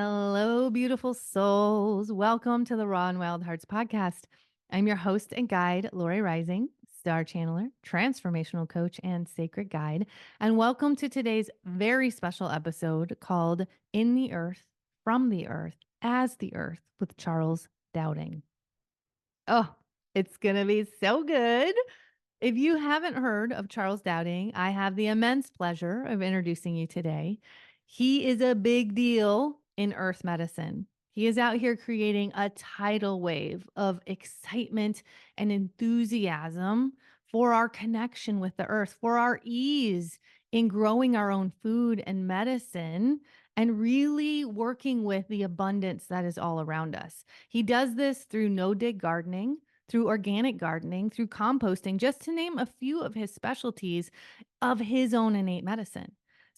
Hello, beautiful souls. Welcome to the Raw and Wild Hearts podcast. I'm your host and guide, Lori Rising, star channeler, transformational coach, and sacred guide. And welcome to today's very special episode called In the Earth, From the Earth, As the Earth with Charles Dowding. Oh, it's going to be so good. If you haven't heard of Charles Dowding, I have the immense pleasure of introducing you today. He is a big deal in earth medicine. He is out here creating a tidal wave of excitement and enthusiasm for our connection with the earth, for our ease in growing our own food and medicine, and really working with the abundance that is all around us. He does this through no-dig gardening, through organic gardening, through composting, just to name a few of his specialties of his own innate medicine.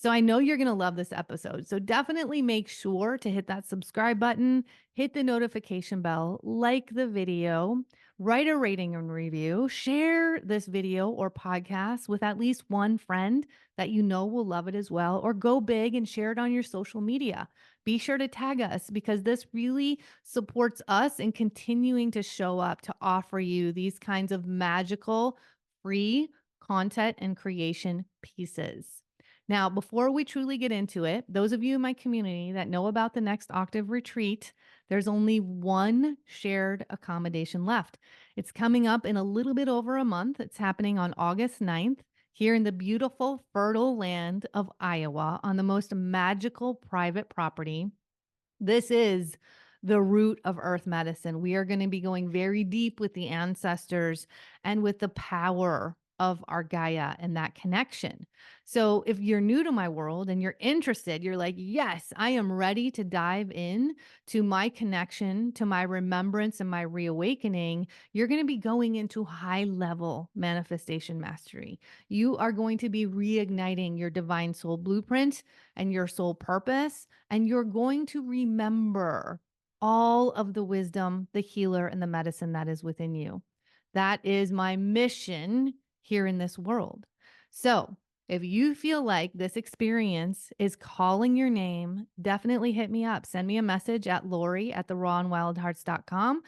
So I know you're going to love this episode. So definitely make sure to hit that subscribe button, hit the notification bell, like the video, write a rating and review, share this video or podcast with at least one friend that you know will love it as well, or go big and share it on your social media. Be sure to tag us because this really supports us in continuing to show up to offer you these kinds of magical, free content and creation pieces. Now, before we truly get into it, those of you in my community that know about the Next Octave retreat, there's only one shared accommodation left. It's coming up in a little bit over a month. It's happening on August 9th here in the beautiful, fertile land of Iowa on the most magical private property. This is the root of earth medicine. We are going to be going very deep with the ancestors and with the power of our Gaia and that connection. So if you're new to my world and you're interested, you're like, yes, I am ready to dive in to my connection, to my remembrance and my reawakening. You're going to be going into high level manifestation mastery. You are going to be reigniting your divine soul blueprint and your soul purpose, and you're going to remember all of the wisdom, the healer, and the medicine that is within you. That is my mission here in this world. So, if you feel like this experience is calling your name, definitely hit me up. Send me a message at Lori@therawandwildhearts.com.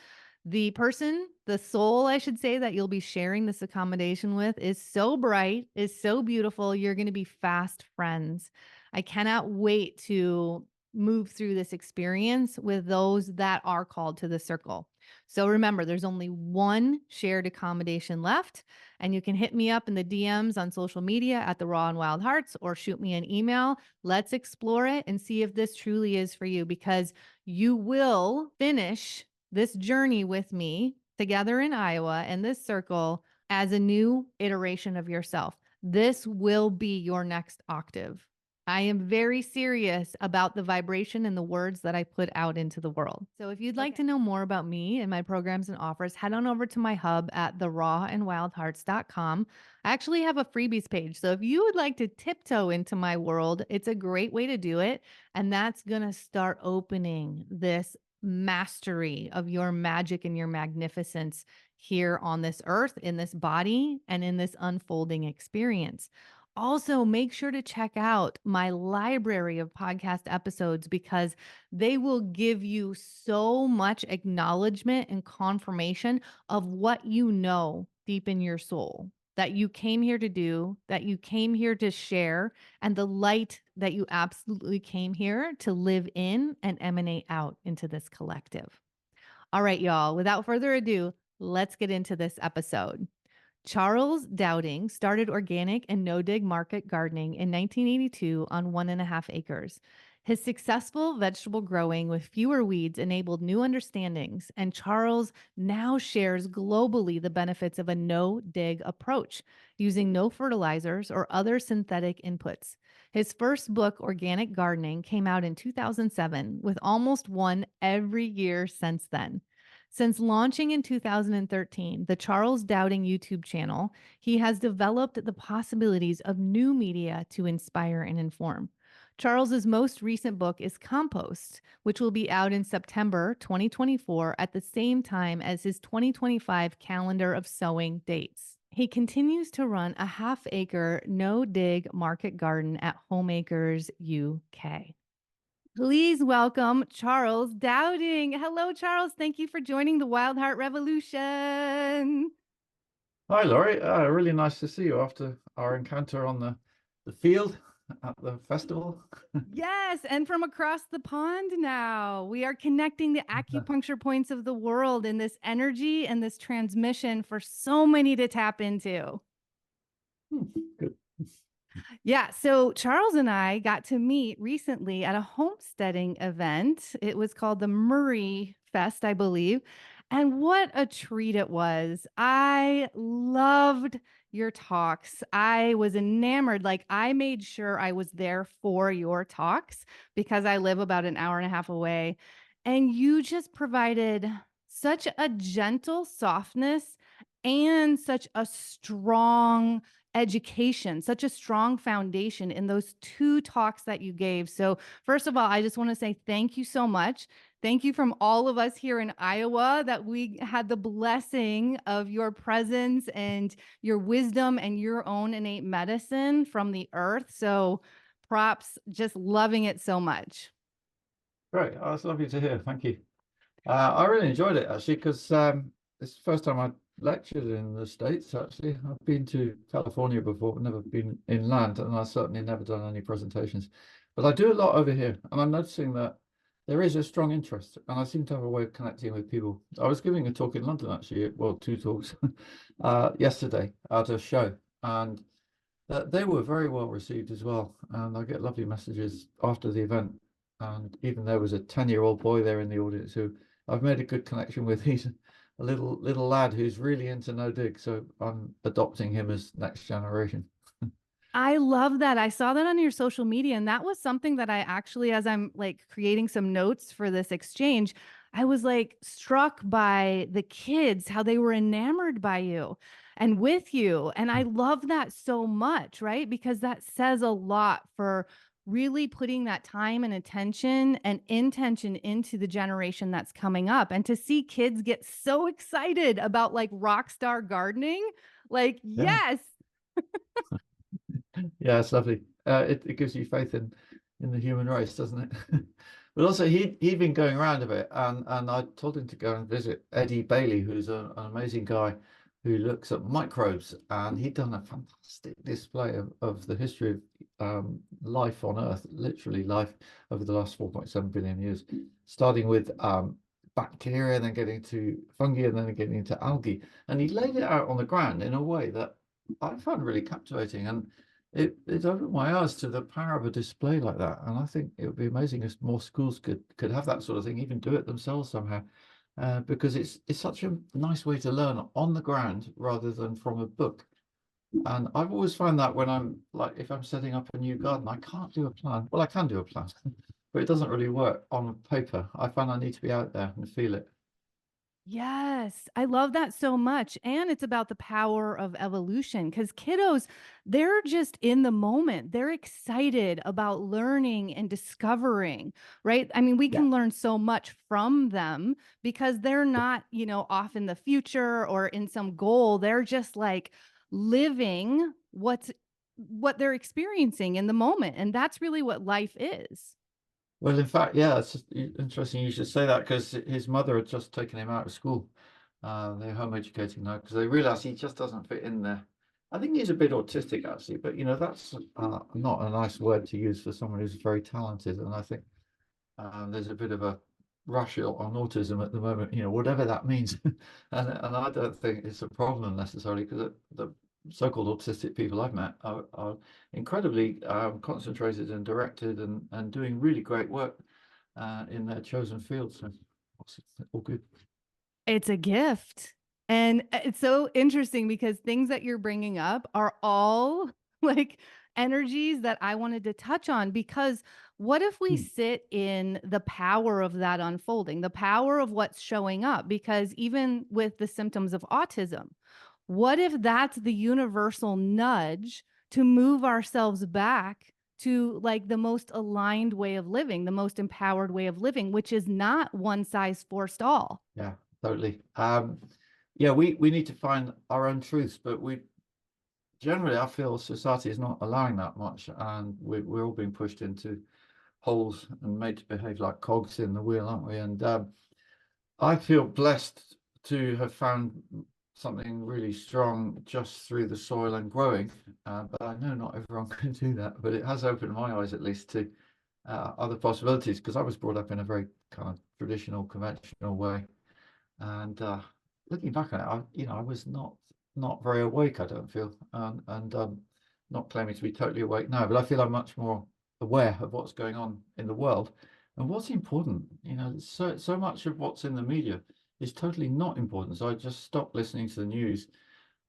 The person, the soul, I should say, that you'll be sharing this accommodation with is so bright, is so beautiful. You're going to be fast friends. I cannot wait to move through this experience with those that are called to the circle. So remember, there's only one shared accommodation left, and you can hit me up in the DMs on social media at the Raw and Wild Hearts or shoot me an email. Let's explore it and see if this truly is for you, because you will finish this journey with me together in Iowa and this circle as a new iteration of yourself. This will be your next octave. I am very serious about the vibration and the words that I put out into the world. So if you'd like to know more about me and my programs and offers, head on over to my hub at therawandwildhearts.com. I actually have a freebies page. So if you would like to tiptoe into my world, it's a great way to do it. And that's going to start opening this mastery of your magic and your magnificence here on this earth, in this body, and in this unfolding experience. Also, make sure to check out my library of podcast episodes because they will give you so much acknowledgement and confirmation of what you know deep in your soul that you came here to do, that you came here to share, and the light that you absolutely came here to live in and emanate out into this collective. All right, y'all, without further ado, let's get into this episode. Charles Dowding started organic and no-dig market gardening in 1982 on 1.5 acres. His successful vegetable growing with fewer weeds enabled new understandings, and Charles now shares globally the benefits of a no-dig approach, using no fertilizers or other synthetic inputs. His first book, Organic Gardening, came out in 2007, with almost one every year since then. Since launching in 2013, the Charles Dowding YouTube channel, he has developed the possibilities of new media to inspire and inform. Charles's most recent book is Compost, which will be out in September 2024 at the same time as his 2025 calendar of sowing dates. He continues to run a half-acre no-dig market garden at Homeacres, UK. Please welcome Charles Dowding. Hello, Charles. Thank you for joining the Wild Heart Revolution. Hi, Laurie. Really nice to see you after our encounter on the field at the festival. Yes, and from across the pond now, we are connecting the acupuncture points of the world in this energy and this transmission for so many to tap into. Good. Yeah. So Charles and I got to meet recently at a homesteading event. It was called the Murray Fest, I believe. And what a treat it was. I loved your talks. I was enamored. Like, I made sure I was there for your talks because I live about an hour and a half away. And you just provided such a gentle softness and such a strong education, such a strong foundation in those two talks that you gave. So, first of all, I just want to say thank you so much. Thank you from all of us here in Iowa that we had the blessing of your presence and your wisdom and your own innate medicine from the earth. So, props, just loving it so much. Great. Oh, that's lovely to hear. Thank you. I really enjoyed it actually because it's the first time I lectured in the States. Actually, I've been to California before, but never been inland, and I've certainly never done any presentations. But I do a lot over here, and I'm noticing that there is a strong interest, and I seem to have a way of connecting with people. I was giving a talk in London actually, well, two talks yesterday at a show, and they were very well received as well. And I get lovely messages after the event. And even there was a 10-year-old boy there in the audience who I've made a good connection with. He's a little lad who's really into no dig, so I'm adopting him as next generation. I love that. I saw that on your social media, and that was something that I actually, as I'm like creating some notes for this exchange, I was like struck by the kids, how they were enamored by you and with you. And I love that so much, right? Because that says a lot for really putting that time and attention and intention into the generation that's coming up. And to see kids get so excited about like rock star gardening, like, Yeah. yes. Yeah, it's lovely. It gives you faith in the human race, doesn't it? But also he'd been going around a bit, and I told him to go and visit Eddie Bailey, who's an amazing guy who looks at microbes, and he'd done a fantastic display of the history of life on Earth, literally life over the last 4.7 billion years, starting with bacteria, then getting to fungi, and then getting into algae. And he laid it out on the ground in a way that I found really captivating. And it opened my eyes to the power of a display like that, and I think it would be amazing if more schools could have that sort of thing, even do it themselves somehow, because it's such a nice way to learn on the ground rather than from a book. And I've always found that when I'm like, if I'm setting up a new garden, I can't do a plan. Well, I can do a plan, but it doesn't really work on paper. I find I need to be out there and feel it. Yes, I love that so much. And it's about the power of evolution because kiddos, they're just in the moment. They're excited about learning and discovering, right? I mean, we Yeah. can learn so much from them because they're not, off in the future or in some goal. They're just like living what they're experiencing in the moment. And that's really what life is. Well, in fact, yeah, it's just interesting you should say that because his mother had just taken him out of school. They're home educating now because they realize he just doesn't fit in there. I think he's a bit autistic actually, but that's not a nice word to use for someone who's very talented. And I think there's a bit of a rush on autism at the moment, whatever that means. And I don't think it's a problem necessarily because the so-called autistic people I've met are incredibly concentrated and directed and doing really great work in their chosen fields. So it's all good. It's a gift. And it's so interesting because things that you're bringing up are all like energies that I wanted to touch on. Because what if we Hmm. sit in the power of that unfolding, the power of what's showing up? Because even with the symptoms of autism, what if that's the universal nudge to move ourselves back to like the most aligned way of living, the most empowered way of living, which is not one size fits all? Yeah, totally. Yeah, we need to find our own truths, but we generally I feel society is not allowing that much, and we're all being pushed into holes and made to behave like cogs in the wheel, aren't we? And I feel blessed to have found something really strong just through the soil and growing. But I know not everyone can do that, but it has opened my eyes at least to other possibilities, because I was brought up in a very kind of traditional, conventional way. And looking back on it, I was not very awake, I don't feel, and not claiming to be totally awake now, but I feel I'm much more aware of what's going on in the world and what's important. So much of what's in the media is totally not important. So I just stopped listening to the news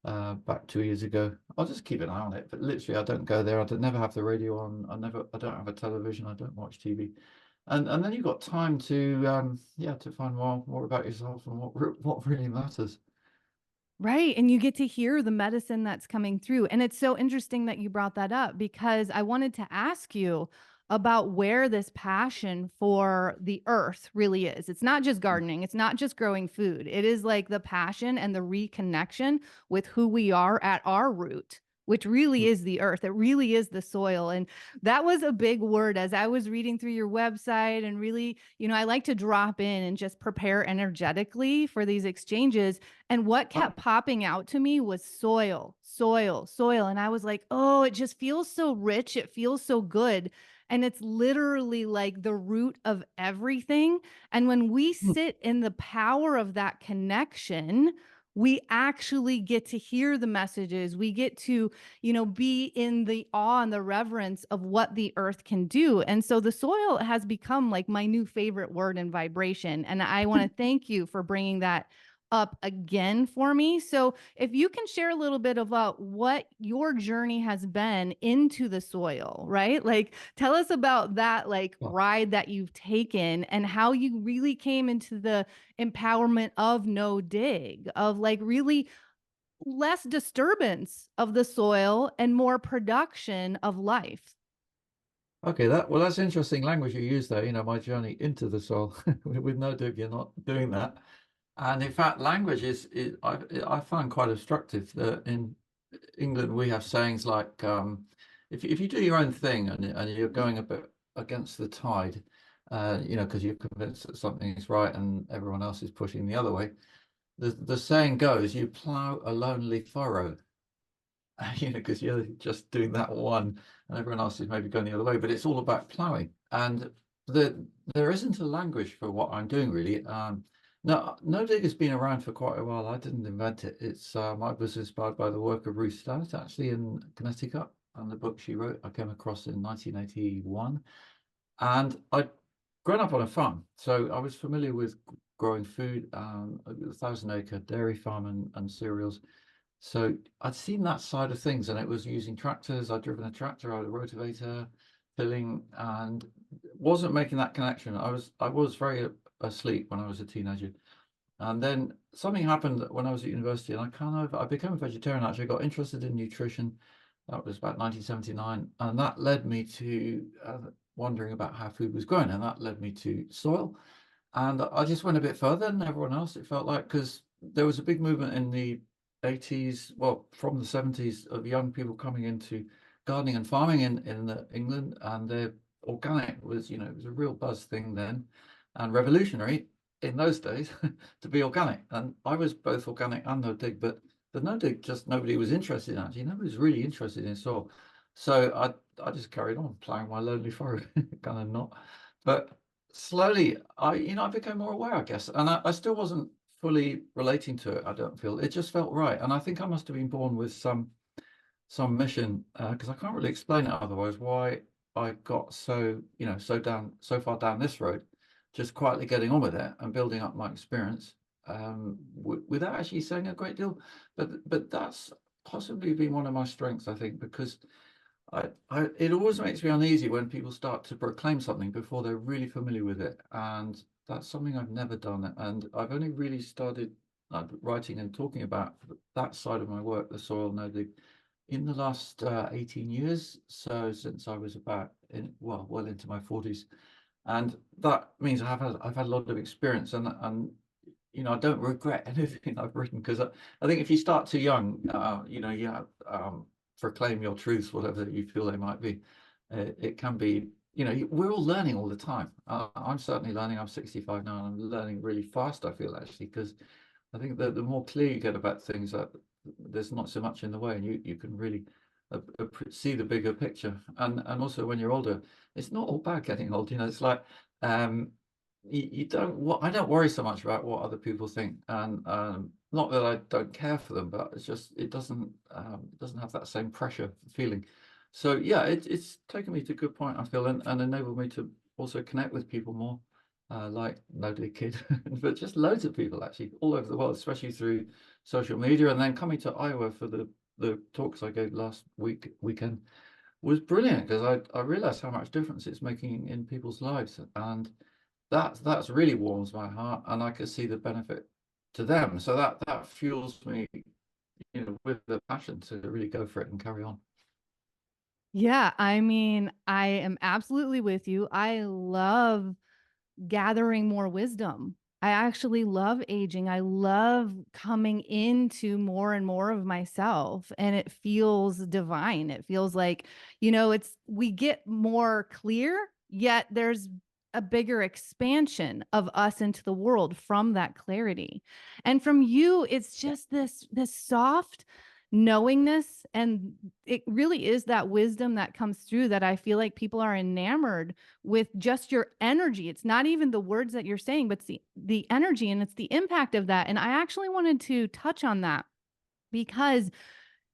back 2 years ago. I'll just keep an eye on it, but literally I don't go there. I never have the radio on. I don't have a television. I don't watch TV. And then you've got time to to find more about yourself and what really matters. Right. And you get to hear the medicine that's coming through. And it's so interesting that you brought that up, because I wanted to ask you about where this passion for the earth really is. It's not just gardening, it's not just growing food. It is like the passion and the reconnection with who we are at our root, which really is the earth. It really is the soil. And that was a big word as I was reading through your website. And really, I like to drop in and just prepare energetically for these exchanges. And what kept popping out to me was soil, soil, soil. And I was like, oh, it just feels so rich. It feels so good. And it's literally like the root of everything. And when we sit in the power of that connection, we actually get to hear the messages. We get to, be in the awe and the reverence of what the earth can do. And so the soil has become like my new favorite word in vibration. And I want to thank you for bringing that up again for me. So if you can share a little bit about what your journey has been into the soil, right? Like tell us about that ride that you've taken and how you really came into the empowerment of no dig, of like really less disturbance of the soil and more production of life. Okay, that's interesting language you use there. My journey into the soil. With no dig, you're not doing that. And in fact, language is I find quite instructive. That in England we have sayings like, if you do your own thing and you're going a bit against the tide, because you're convinced that something is right and everyone else is pushing the other way, the saying goes, you plough a lonely furrow. Because you're just doing that one and everyone else is maybe going the other way, but it's all about ploughing. And there isn't a language for what I'm doing, really. No dig has been around for quite a while. I didn't invent it. I was inspired by the work of Ruth Stout, actually, in Connecticut, and the book she wrote I came across in 1981. And I'd grown up on a farm, so I was familiar with growing food, a 1,000-acre dairy farm and cereals. So I'd seen that side of things, and it was using tractors. I'd driven a tractor, I had a rotavator, filling, and wasn't making that connection. I was very asleep when I was a teenager. And then something happened when I was at university, and I became a vegetarian. Actually, I got interested in nutrition. That was about 1979, and that led me to wondering about how food was grown, and that led me to soil. And I just went a bit further than everyone else, it felt like, because there was a big movement in the 80s, well, from the 70s, of young people coming into gardening and farming in England, and the organic was, it was a real buzz thing then, and revolutionary in those days to be organic. And I was both organic and no dig, but the no dig, just nobody was interested in. Actually, nobody was really interested in soil. So I just carried on ploughing my lonely furrow, kind of not, but slowly I became more aware, I guess, and I still wasn't fully relating to it. I don't feel it just felt right, and I think I must have been born with some mission, because I can't really explain it otherwise, why I got so far down this road, just quietly getting on with it and building up my experience, without actually saying a great deal. But that's possibly been one of my strengths, I think, because it always makes me uneasy when people start to proclaim something before they're really familiar with it, and that's something I've never done. And I've only really started writing and talking about that side of my work, the soil node, in the last 18 years. So since I was well into my 40s, and that means I've had a lot of experience, and I don't regret anything I've written, because I think if you start too young, proclaim your truths, whatever you feel they might be, it can be we're all learning all the time. I'm certainly learning. I'm 65 now, and I'm learning really fast, I feel, actually, because I think that the more clear you get about things, that there's not so much in the way, and you can really see the bigger picture. And also, when you're older, it's not all bad getting old. It's like, you don't. I don't worry so much about what other people think, and not that I don't care for them, but it's just it doesn't have that same pressure feeling. So yeah, it's taken me to a good point, I feel, and enabled me to also connect with people more, like nobody kid, but just loads of people actually all over the world, especially through social media. And then coming to Iowa for the talks I gave last weekend was brilliant, because I realized how much difference it's making in people's lives, and that's really warms my heart, and I can see the benefit to them. So that fuels me, with the passion to really go for it and carry on. Yeah, I mean, I am absolutely with you. I love gathering more wisdom. I actually love aging. I love coming into more and more of myself, and it feels divine. It feels like, we get more clear, yet there's a bigger expansion of us into the world from that clarity. And from you, it's just this soft knowingness, and it really is that wisdom that comes through that I feel like people are enamored with, just your energy. It's not even the words that you're saying, but it's the energy, and it's the impact of that. And I actually wanted to touch on that because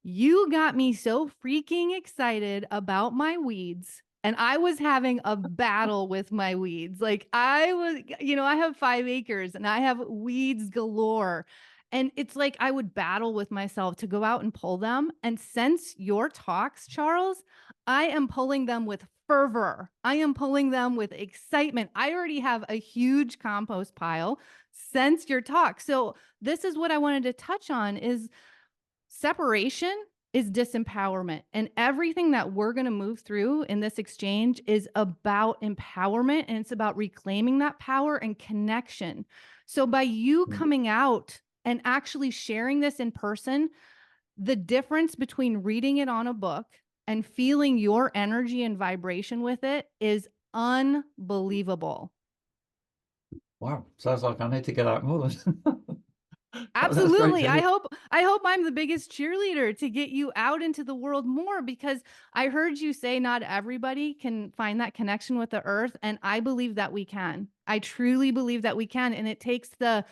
you got me so freaking excited about my weeds. And I was having a battle with my weeds. Like I have 5 acres and I have weeds galore. And it's like I would battle with myself to go out and pull them. And since your talks, Charles, I am pulling them with fervor. I am pulling them with excitement. I already have a huge compost pile since your talk. So this is what I wanted to touch on is separation is disempowerment. And everything that we're going to move through in this exchange is about empowerment, and it's about reclaiming that power and connection. So by you coming out and actually sharing this in person, the difference between reading it on a book and feeling your energy and vibration with it is unbelievable. Wow, sounds like I need to get out more than that's great Absolutely. to I hear. hope I hope I'm the biggest cheerleader to get you out into the world more, because I heard you say not everybody can find that connection with the earth, and I believe that we can. I truly believe that we can, and it takes the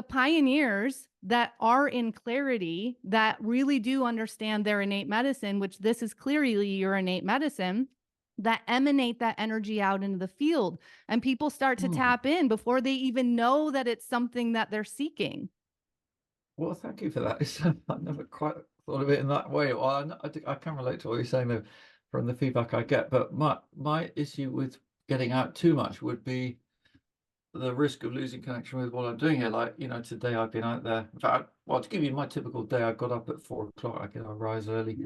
pioneers that are in clarity, that really do understand their innate medicine, which this is clearly your innate medicine, that emanate that energy out into the field, and people start to Hmm. tap in before they even know that it's something that they're seeking. Well, thank you for that. I never quite thought of it in that way. Well, I can relate to what you're saying though, from the feedback I get. But my issue with getting out too much would be the risk of losing connection with what I'm doing here. Like, today I've been out there. In fact, well, to give you my typical day, I got up at 4 o'clock. I rise early,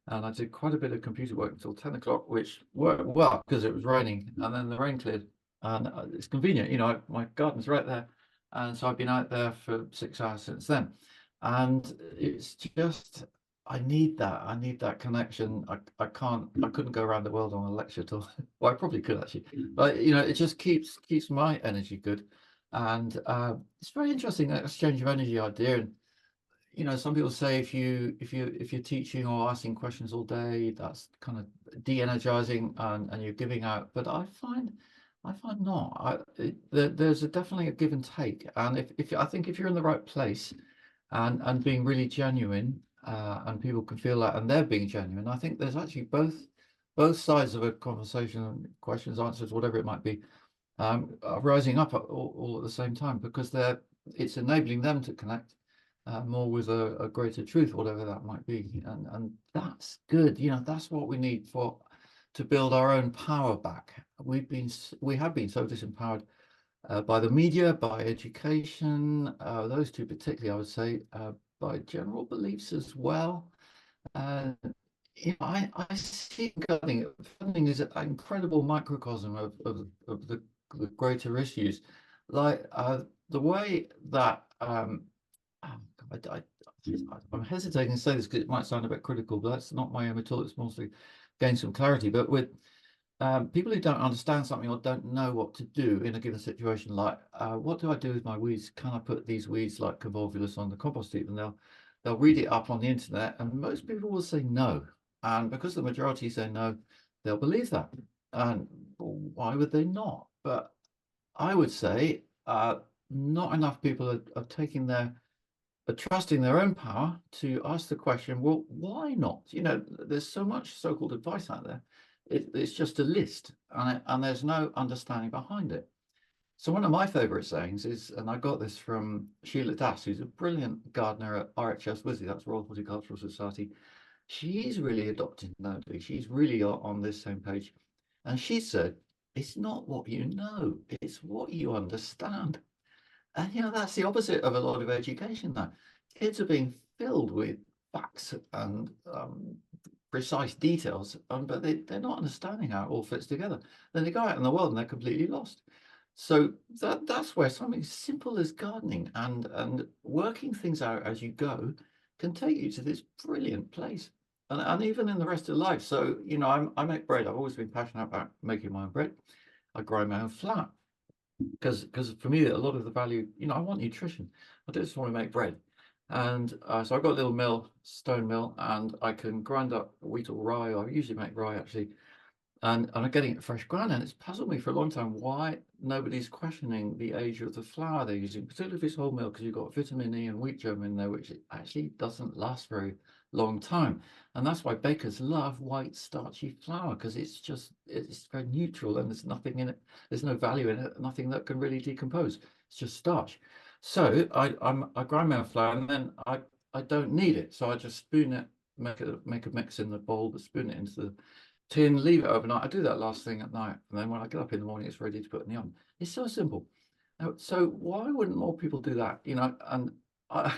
and I did quite a bit of computer work until 10 o'clock, which worked well because it was raining, and then the rain cleared, and it's convenient. My garden's right there, and so I've been out there for 6 hours since then, and it's just. I need that. I need that connection. I couldn't go around the world on a lecture tour. Well, I probably could actually, but it just keeps my energy good. And it's very interesting, that exchange of energy idea. And some people say if you're teaching or asking questions all day, that's kind of de-energizing, and you're giving out. But I find not. There's definitely a give and take. And if I think if you're in the right place and being really genuine, and people can feel that, and they're being genuine, I think there's actually both sides of a conversation, questions, answers, whatever it might be, are rising up all at the same time, because it's enabling them to connect more with a greater truth, whatever that might be, and that's good. That's what we need to build our own power back. We have been so disempowered by the media, by education, those two particularly, I would say, by general beliefs as well. Uh, I see gardening. Gardening is an incredible microcosm of the greater issues, like the way that oh, I'm hesitating to say this because it might sound a bit critical, but that's not my aim at all. It's mostly gain some clarity. But with people who don't understand something or don't know what to do in a given situation, like what do I do with my weeds? Can I put these weeds like convolvulus on the compost heap? And they'll read it up on the internet, and most people will say no. And because the majority say no, they'll believe that. And why would they not? But I would say not enough people are taking are trusting their own power to ask the question, well, why not? You know, there's so much so-called advice out there. It's just a list, and there's no understanding behind it. So one of my favorite sayings is, and I got this from Sheila Das, who's a brilliant gardener at RHS Wisley, that's Royal Horticultural Society. She's really adopted Noddy. She's really on this same page. And she said, it's not what you know, it's what you understand. And you know, that's the opposite of a lot of education now. Kids are being filled with facts and precise details, but they're not understanding how it all fits together. Then they go out in the world and they're completely lost. So that's where something simple as gardening and working things out as you go can take you to this brilliant place. And even in the rest of life. So, you know, I make bread. I've always been passionate about making my own bread. I grind my own flour because for me, a lot of the value, you know, I want nutrition. I don't just want to make bread. And so I've got a little mill, stone mill, and I can grind up wheat or rye. I usually make rye actually, and I'm getting it fresh ground. And it's puzzled me for a long time why nobody's questioning the age of the flour they're using, particularly if it's whole milk, because you've got vitamin E and wheat germ in there, which actually doesn't last very long time. And that's why bakers love white starchy flour, because it's very neutral and there's nothing in it. There's no value in it, nothing that can really decompose. It's just starch. So I grind my own flour, and then I don't need it. So I just spoon it, make a mix in the bowl, spoon it into the tin, leave it overnight. I do that last thing at night, and then when I get up in the morning, it's ready to put in the oven. It's so simple. So why wouldn't more people do that? You know, and I,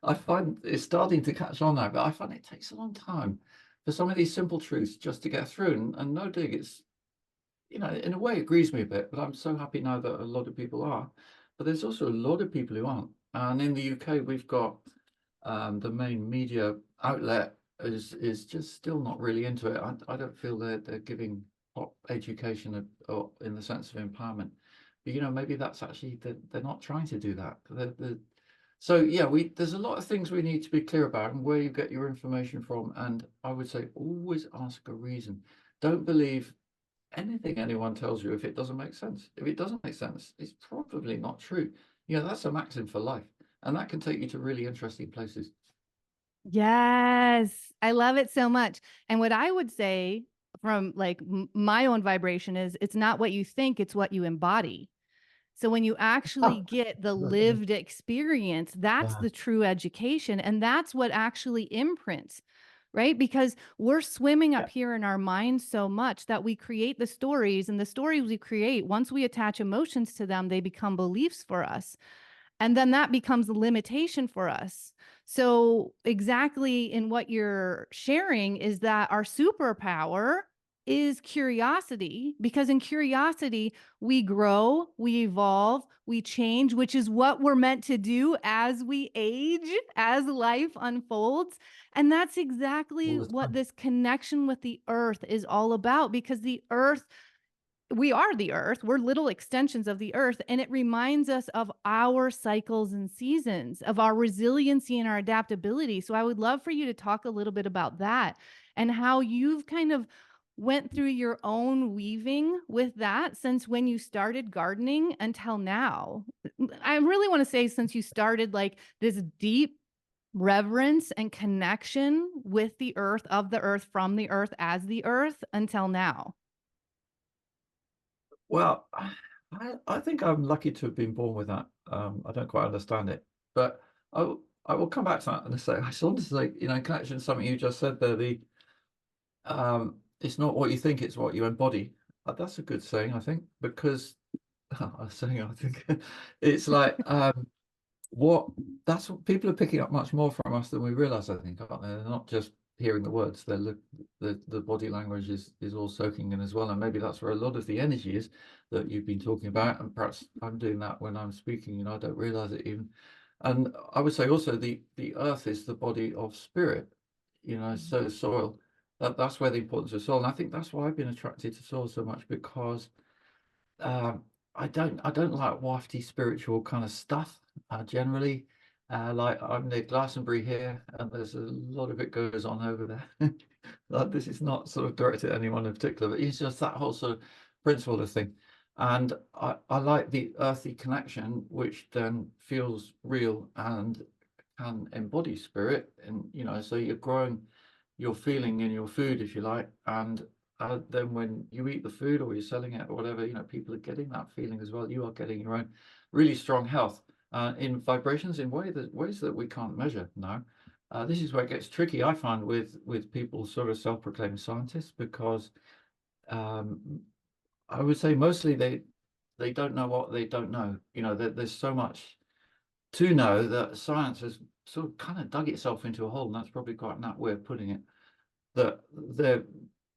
I find it's starting to catch on now, but I find it takes a long time for some of these simple truths just to get through. And no dig, it's, you know, in a way it grieves me a bit, but I'm so happy now that a lot of people are. But there's also a lot of people who aren't. And in the UK, we've got the main media outlet is just still not really into it. I don't feel they're giving pop education or in the sense of empowerment. But you know, maybe that's actually they're not trying to do that. So yeah, there's a lot of things we need to be clear about and where you get your information from. And I would say always ask a reason. Don't believe anything anyone tells you if it doesn't make sense. If it doesn't make sense, it's probably not true. You know, that's a maxim for life, and that can take you to really interesting places. Yes, I love it so much. And what I would say from like my own vibration is it's not what you think, it's what you embody. So when you actually get the lived experience, that's Yeah. the true education. And that's what actually imprints, right? Because we're swimming Yeah. up here in our minds so much that we create the stories, and the stories we create, once we attach emotions to them, they become beliefs for us. And then that becomes a limitation for us. So, exactly in what you're sharing is that our superpower is curiosity, because in curiosity, we grow, we evolve, we change, which is what we're meant to do as we age, as life unfolds. And that's All exactly the what time. this connection with the earth is all about, because the earth, we are the earth, we're little extensions of the earth, and it reminds us of our cycles and seasons, of our resiliency and our adaptability. So I would love for you to talk a little bit about that and how you've kind of went through your own weaving with that since when you started gardening until now. I really want to say since you started like this deep reverence and connection with the earth, of the earth, from the earth, as the earth, until now. Well, I think I'm lucky to have been born with that. I don't quite understand it, but I will come back to that in a sec. I just want to say, you know, in connection to something you just said there, it's not what you think, it's what you embody. That's a good saying, I think, because I'm saying, I think it's like what that's what people are picking up much more from us than we realize, I think, aren't they? They're not just hearing the words, the body language is all soaking in as well. And maybe that's where a lot of the energy is that you've been talking about. And perhaps I'm doing that when I'm speaking, you know, I don't realize it even. And I would say also the earth is the body of spirit, you know, so soil. That's where the importance of soil. And I think that's why I've been attracted to soil so much, because um, I don't like wafty spiritual kind of stuff generally. Like, I'm near Glastonbury here, and there's a lot of it goes on over there. Like, this is not sort of directed at anyone in particular, but it's just that whole sort of principle of thing. And I like the earthy connection, which then feels real and can embody spirit. And, so you're growing your feeling in your food, if you like, and then when you eat the food or you're selling it or whatever, people are getting that feeling as well. You are getting your own really strong health in vibrations in ways that we can't measure now. This is where it gets tricky, I find, with people sort of self-proclaimed scientists, because um, I would say mostly they don't know what they don't know. There's so much to know that science has sort of kind of dug itself into a hole, and that's probably quite an apt way of putting it, that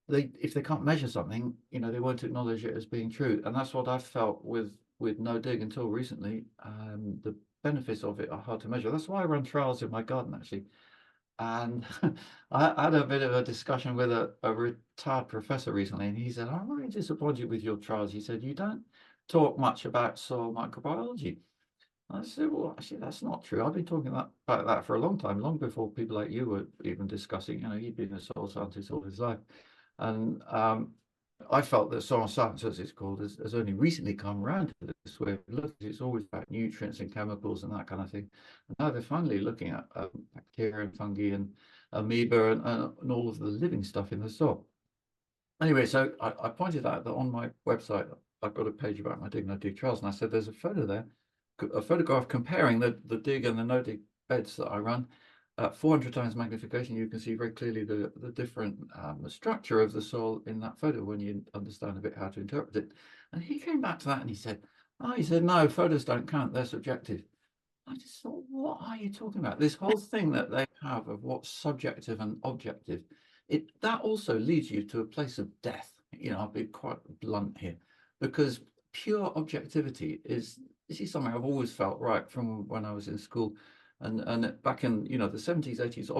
they if they can't measure something, they won't acknowledge it as being true. And that's what I've felt with no dig until recently. The benefits of it are hard to measure. That's why I run trials in my garden, actually. And I had a bit of a discussion with a retired professor recently, and he said, "I'm really disappointed with your trials." He said, "You don't talk much about soil microbiology." I said, "Well, actually, that's not true. I've been talking about that for a long time, long before people like you were even discussing. He'd been a soil scientist all his life." And I felt that soil science, as it's called, has only recently come around to this way of looking. It's always about nutrients and chemicals and that kind of thing. And now they're finally looking at bacteria and fungi and amoeba and all of the living stuff in the soil. Anyway, so I pointed out that on my website, I've got a page about my dig no dig trials, and I said there's a photo there, a photograph comparing the dig and the no dig beds that I run at 400 times magnification. You can see very clearly the different structure of the soil in that photo when you understand a bit how to interpret it. And he came back to that and he said, no, photos don't count, they're subjective. I just thought, what are you talking about? This whole thing that they have of what's subjective and objective, that also leads you to a place of death. I'll be quite blunt here, because pure objectivity is this is something I've always felt, right from when I was in school, and back in the 70s, 80s.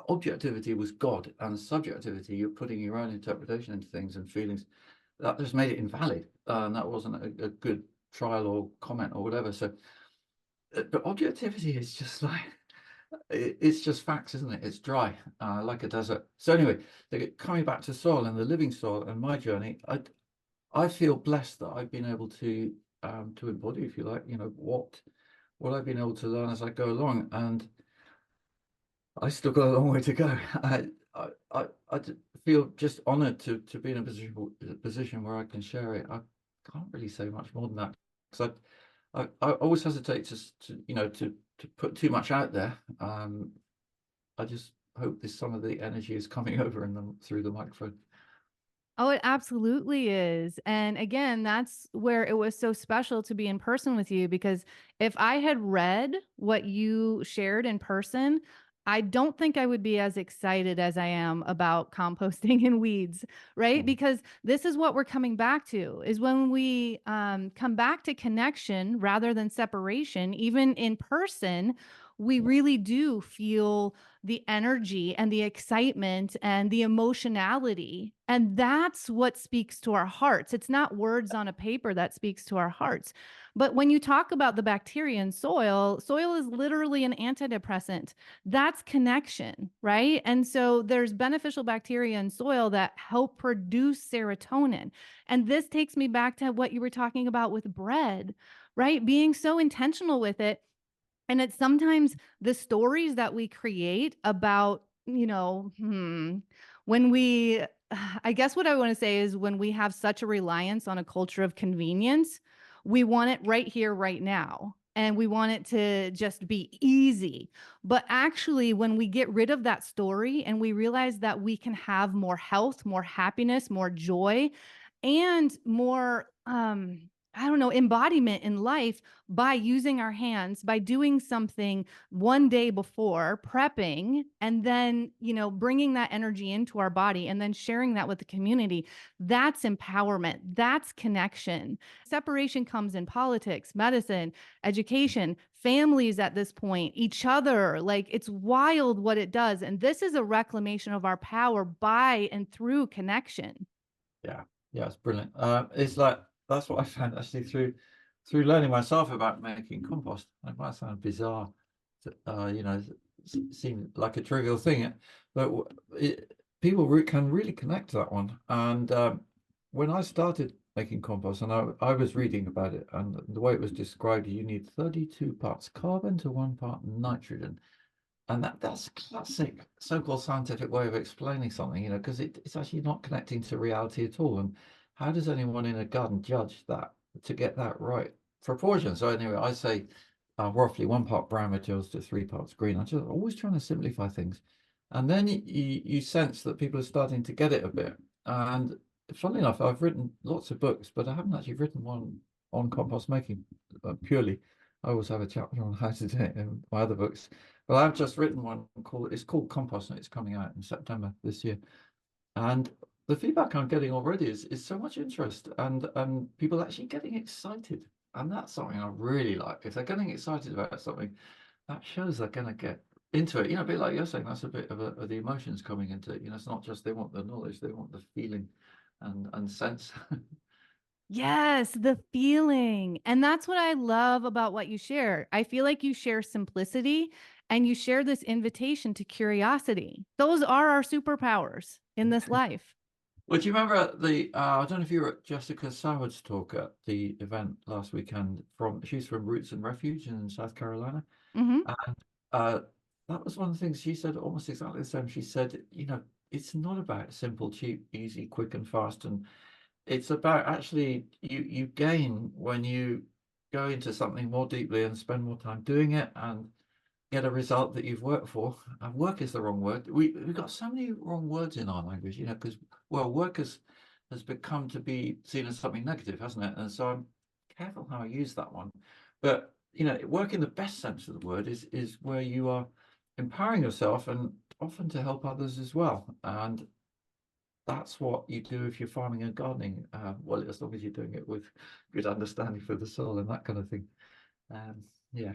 Objectivity was God, and subjectivity, you're putting your own interpretation into things and feelings. That just made it invalid, and that wasn't a good trial or comment or whatever. So but objectivity is just like, it's just facts, isn't it? It's dry, like a desert. So anyway, coming back to soil and the living soil and my journey, I feel blessed that I've been able to embody, if you like, what I've been able to learn as I go along, and I still got a long way to go. I feel just honoured to be in a position where I can share it. I can't really say much more than that, because I always hesitate to put too much out there. I just hope some of the energy is coming over in them through the microphone. Oh, it absolutely is. And again, that's where it was so special to be in person with you, because if I had read what you shared in person, I don't think I would be as excited as I am about composting and weeds, right? Mm. Because this is what we're coming back to, is when we come back to connection rather than separation, even in person, we really do feel the energy and the excitement and the emotionality. And that's what speaks to our hearts. It's not words on a paper that speaks to our hearts. But when you talk about the bacteria in soil, soil is literally an antidepressant. That's connection, right? And so there's beneficial bacteria in soil that help produce serotonin. And this takes me back to what you were talking about with bread, right? Being so intentional with it. And it's sometimes the stories that we create about, when we, I guess what I want to say is, when we have such a reliance on a culture of convenience, we want it right here, right now. And we want it to just be easy. But actually, when we get rid of that story and we realize that we can have more health, more happiness, more joy, and more I don't know, embodiment in life by using our hands, by doing something one day before, prepping, and then, bringing that energy into our body and then sharing that with the community. That's empowerment. That's connection. Separation comes in politics, medicine, education, families at this point, each other. Like, it's wild what it does. And this is a reclamation of our power by and through connection. Yeah, yeah, it's brilliant. It's like that's what I found actually through learning myself about making compost. It might sound bizarre, seem like a trivial thing, but people can really connect to that one. And when I started making compost, and I was reading about it, and the way it was described, you need 32 parts carbon to 1 part nitrogen. And that's a classic so-called scientific way of explaining something, because it's actually not connecting to reality at all. And how does anyone in a garden judge that to get that right proportion? So anyway, I say roughly 1 part brown materials to 3 parts green. I'm just always trying to simplify things. And then you sense that people are starting to get it a bit. And funnily enough, I've written lots of books, but I haven't actually written one on compost making purely. I always have a chapter on how to do it in my other books. Well, I've just written one called Compost, and it's coming out in September this year. And the feedback I'm getting already is so much interest and people actually getting excited. And that's something I really like. If they're getting excited about something, that shows they're going to get into it. A bit like you're saying, that's a bit of the emotions coming into it. It's not just they want the knowledge, they want the feeling and sense. Yes, the feeling. And that's what I love about what you share. I feel like you share simplicity and you share this invitation to curiosity. Those are our superpowers in this life. Well, do you remember I don't know if you were at Jessica Soward's talk at the event last weekend she's from Roots and Refuge in South Carolina. Hmm. And that was one of the things she said almost exactly the same. She said, it's not about simple, cheap, easy, quick and fast. And it's about actually you gain when you go into something more deeply and spend more time doing it and get a result that you've worked for. And work is the wrong word. We've got so many wrong words in our language, because work has become to be seen as something negative, hasn't it? And so I'm careful how I use that one. But work in the best sense of the word is where you are empowering yourself and often to help others as well. And that's what you do if you're farming and gardening. Well, as long as you're doing it with good understanding for the soil and that kind of thing. Yeah.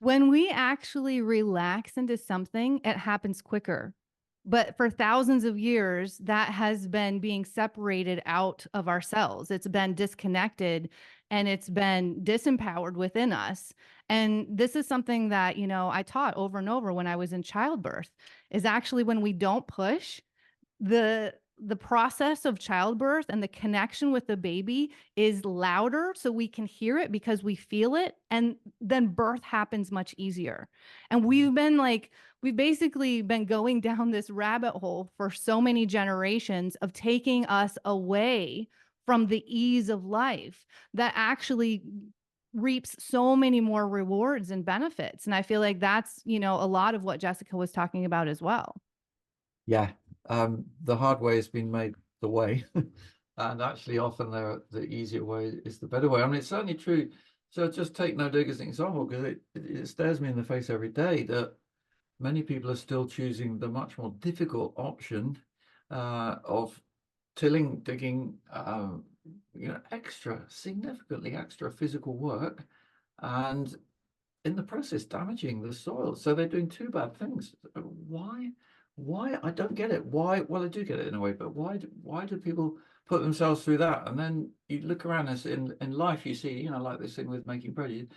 When we actually relax into something, it happens quicker. But for thousands of years, that has been being separated out of ourselves. It's been disconnected and it's been disempowered within us. And this is something that, I taught over and over when I was in childbirth, is actually when we don't push, the process of childbirth and the connection with the baby is louder, so we can hear it because we feel it, and then birth happens much easier. And we've basically been going down this rabbit hole for so many generations of taking us away from the ease of life that actually reaps so many more rewards and benefits. And I feel like that's, a lot of what Jessica was talking about as well. Yeah, the hard way has been made the way, and actually often the easier way is the better way. I mean, it's certainly true. So just take no dig as an example, because it stares me in the face every day that many people are still choosing the much more difficult option of tilling, digging, significantly extra physical work, and in the process damaging the soil. So they're doing two bad things. Why? Why? I don't get it. Why? Well, I do get it in a way, but why do people put themselves through that? And then you look around us in life, you see, like this thing with making bread,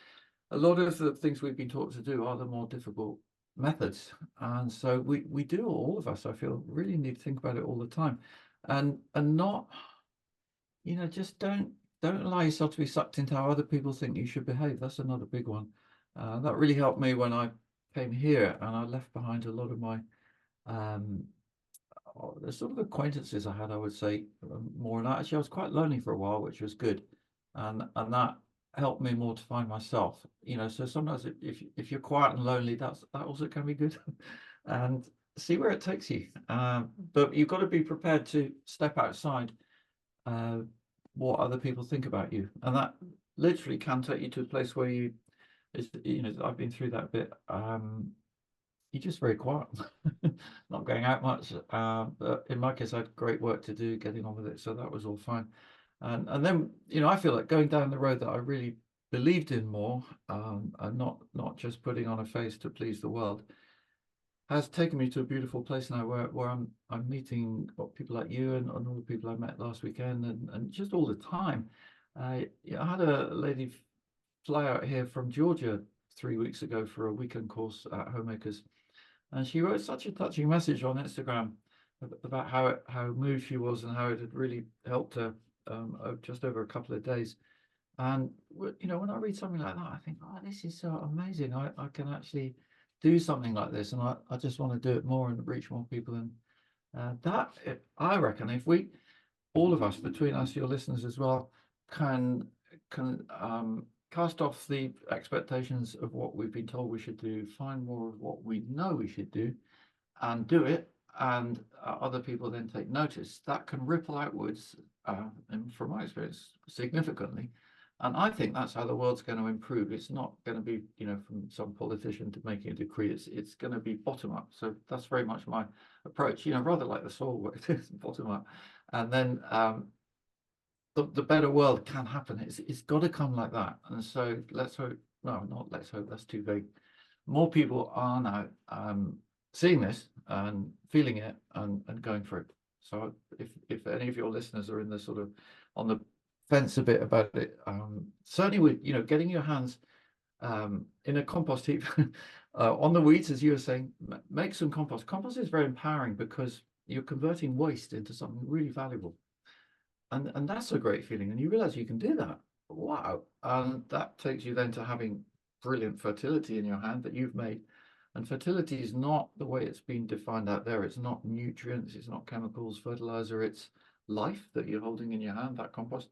a lot of the things we've been taught to do are the more difficult methods. And so we do, all of us, I feel, really need to think about it all the time. And not, just don't allow yourself to be sucked into how other people think you should behave. That's another big one. That really helped me when I came here, and I left behind a lot of my um, the sort of acquaintances I had, I would say, more. And actually, I was quite lonely for a while, which was good, and that helped me more to find myself. So sometimes if you're quiet and lonely, that also can be good, and see where it takes you. But you've got to be prepared to step outside. Uh, what other people think about you, and that literally can take you to a place where I've been through that bit. You're just very quiet, not going out much. But in my case, I had great work to do, getting on with it, so that was all fine. And then I feel like going down the road that I really believed in more, and not just putting on a face to please the world, has taken me to a beautiful place now where I'm meeting people like you and all the people I met last weekend and just all the time. I had a lady fly out here from Georgia 3 weeks ago for a weekend course at Homemakers, and she wrote such a touching message on Instagram about how moved she was and how it had really helped her just over a couple of days. And when I read something like that, I think, oh, this is so amazing. I can actually do something like this, and I just want to do it more and reach more people. And I reckon, if we, all of us, between us, your listeners as well, can cast off the expectations of what we've been told we should do, find more of what we know we should do, and do it, and other people then take notice, that can ripple outwards, and from my experience, significantly. And I think that's how the world's going to improve. It's not going to be, from some politician to making a decree. It's going to be bottom up. So that's very much my approach. Rather like the soil work, it's bottom up, and then the better world can happen. It's got to come like that. And so let's hope. No, not let's hope. That's too vague. More people are now seeing this and feeling it and going for it. So if any of your listeners are in the sort of on the fence a bit about it, certainly with getting your hands in a compost heap on the weeds, as you were saying, make some compost. Compost is very empowering because you're converting waste into something really valuable, and that's a great feeling. And you realize you can do that. Wow. And that takes you then to having brilliant fertility in your hand that you've made. And fertility is not the way it's been defined out there. It's not nutrients, it's not chemicals, fertilizer, it's life that you're holding in your hand, that compost.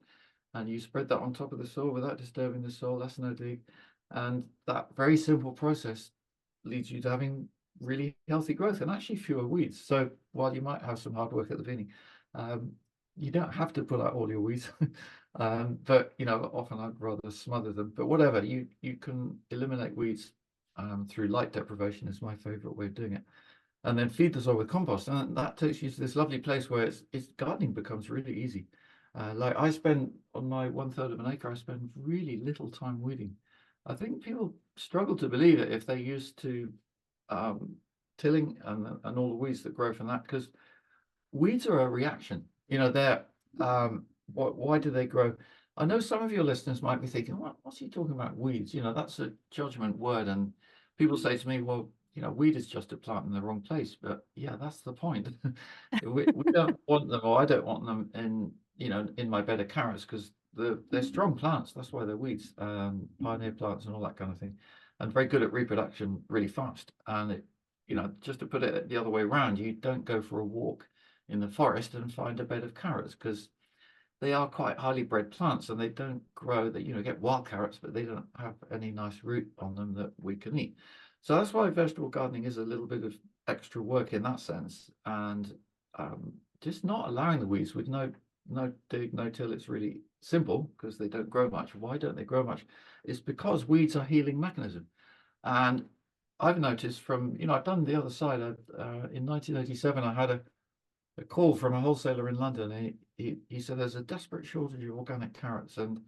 And you spread that on top of the soil without disturbing the soil. That's no dig. And that very simple process leads you to having really healthy growth and actually fewer weeds. So while you might have some hard work at the beginning, you don't have to pull out all your weeds. But often I'd rather smother them. But whatever, you can eliminate weeds through light deprivation is my favorite way of doing it. And then feed the soil with compost. And that takes you to this lovely place where it's gardening becomes really easy. Like I spend on my 1/3 of an acre, I spend really little time weeding. I think people struggle to believe it if they're used to tilling and all the weeds that grow from that, because weeds are a reaction. They're why do they grow? I know some of your listeners might be thinking, what's he talking about, weeds? That's a judgment word. And people say to me, well, weed is just a plant in the wrong place. But yeah, that's the point. we don't want them, or I don't want them in my bed of carrots, because they're strong plants. That's why they're weeds, pioneer plants and all that kind of thing, and very good at reproduction really fast. And just to put it the other way around, you don't go for a walk in the forest and find a bed of carrots, because they are quite highly bred plants and they don't grow that, get wild carrots, but they don't have any nice root on them that we can eat. So that's why vegetable gardening is a little bit of extra work in that sense. And just not allowing the weeds with no dig, no till. It's really simple because they don't grow much. Why don't they grow much? It's because weeds are healing mechanism. And I've noticed from, I've done the other side. In 1987, I had a call from a wholesaler in London. He said there's a desperate shortage of organic carrots, and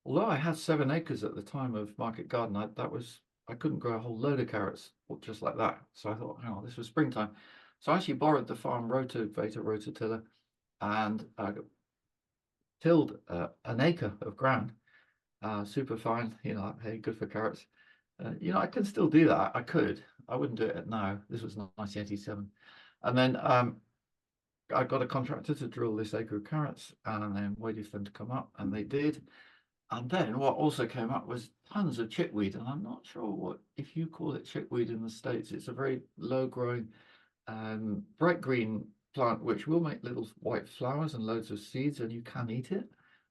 although I had 7 acres at the time of market garden, I couldn't grow a whole load of carrots just like that. So I thought, hang on, this was springtime. So I actually borrowed the farm rototiller and tilled an acre of ground, super fine. Hey, good for carrots. I can still do that. I wouldn't do it now. This was 1987, and then I got a contractor to drill this acre of carrots and then waited for them to come up, and they did. And then what also came up was tons of chickweed, and I'm not sure if you call it chickweed in the States. It's a very low growing, bright green plant which will make little white flowers and loads of seeds, and you can eat it.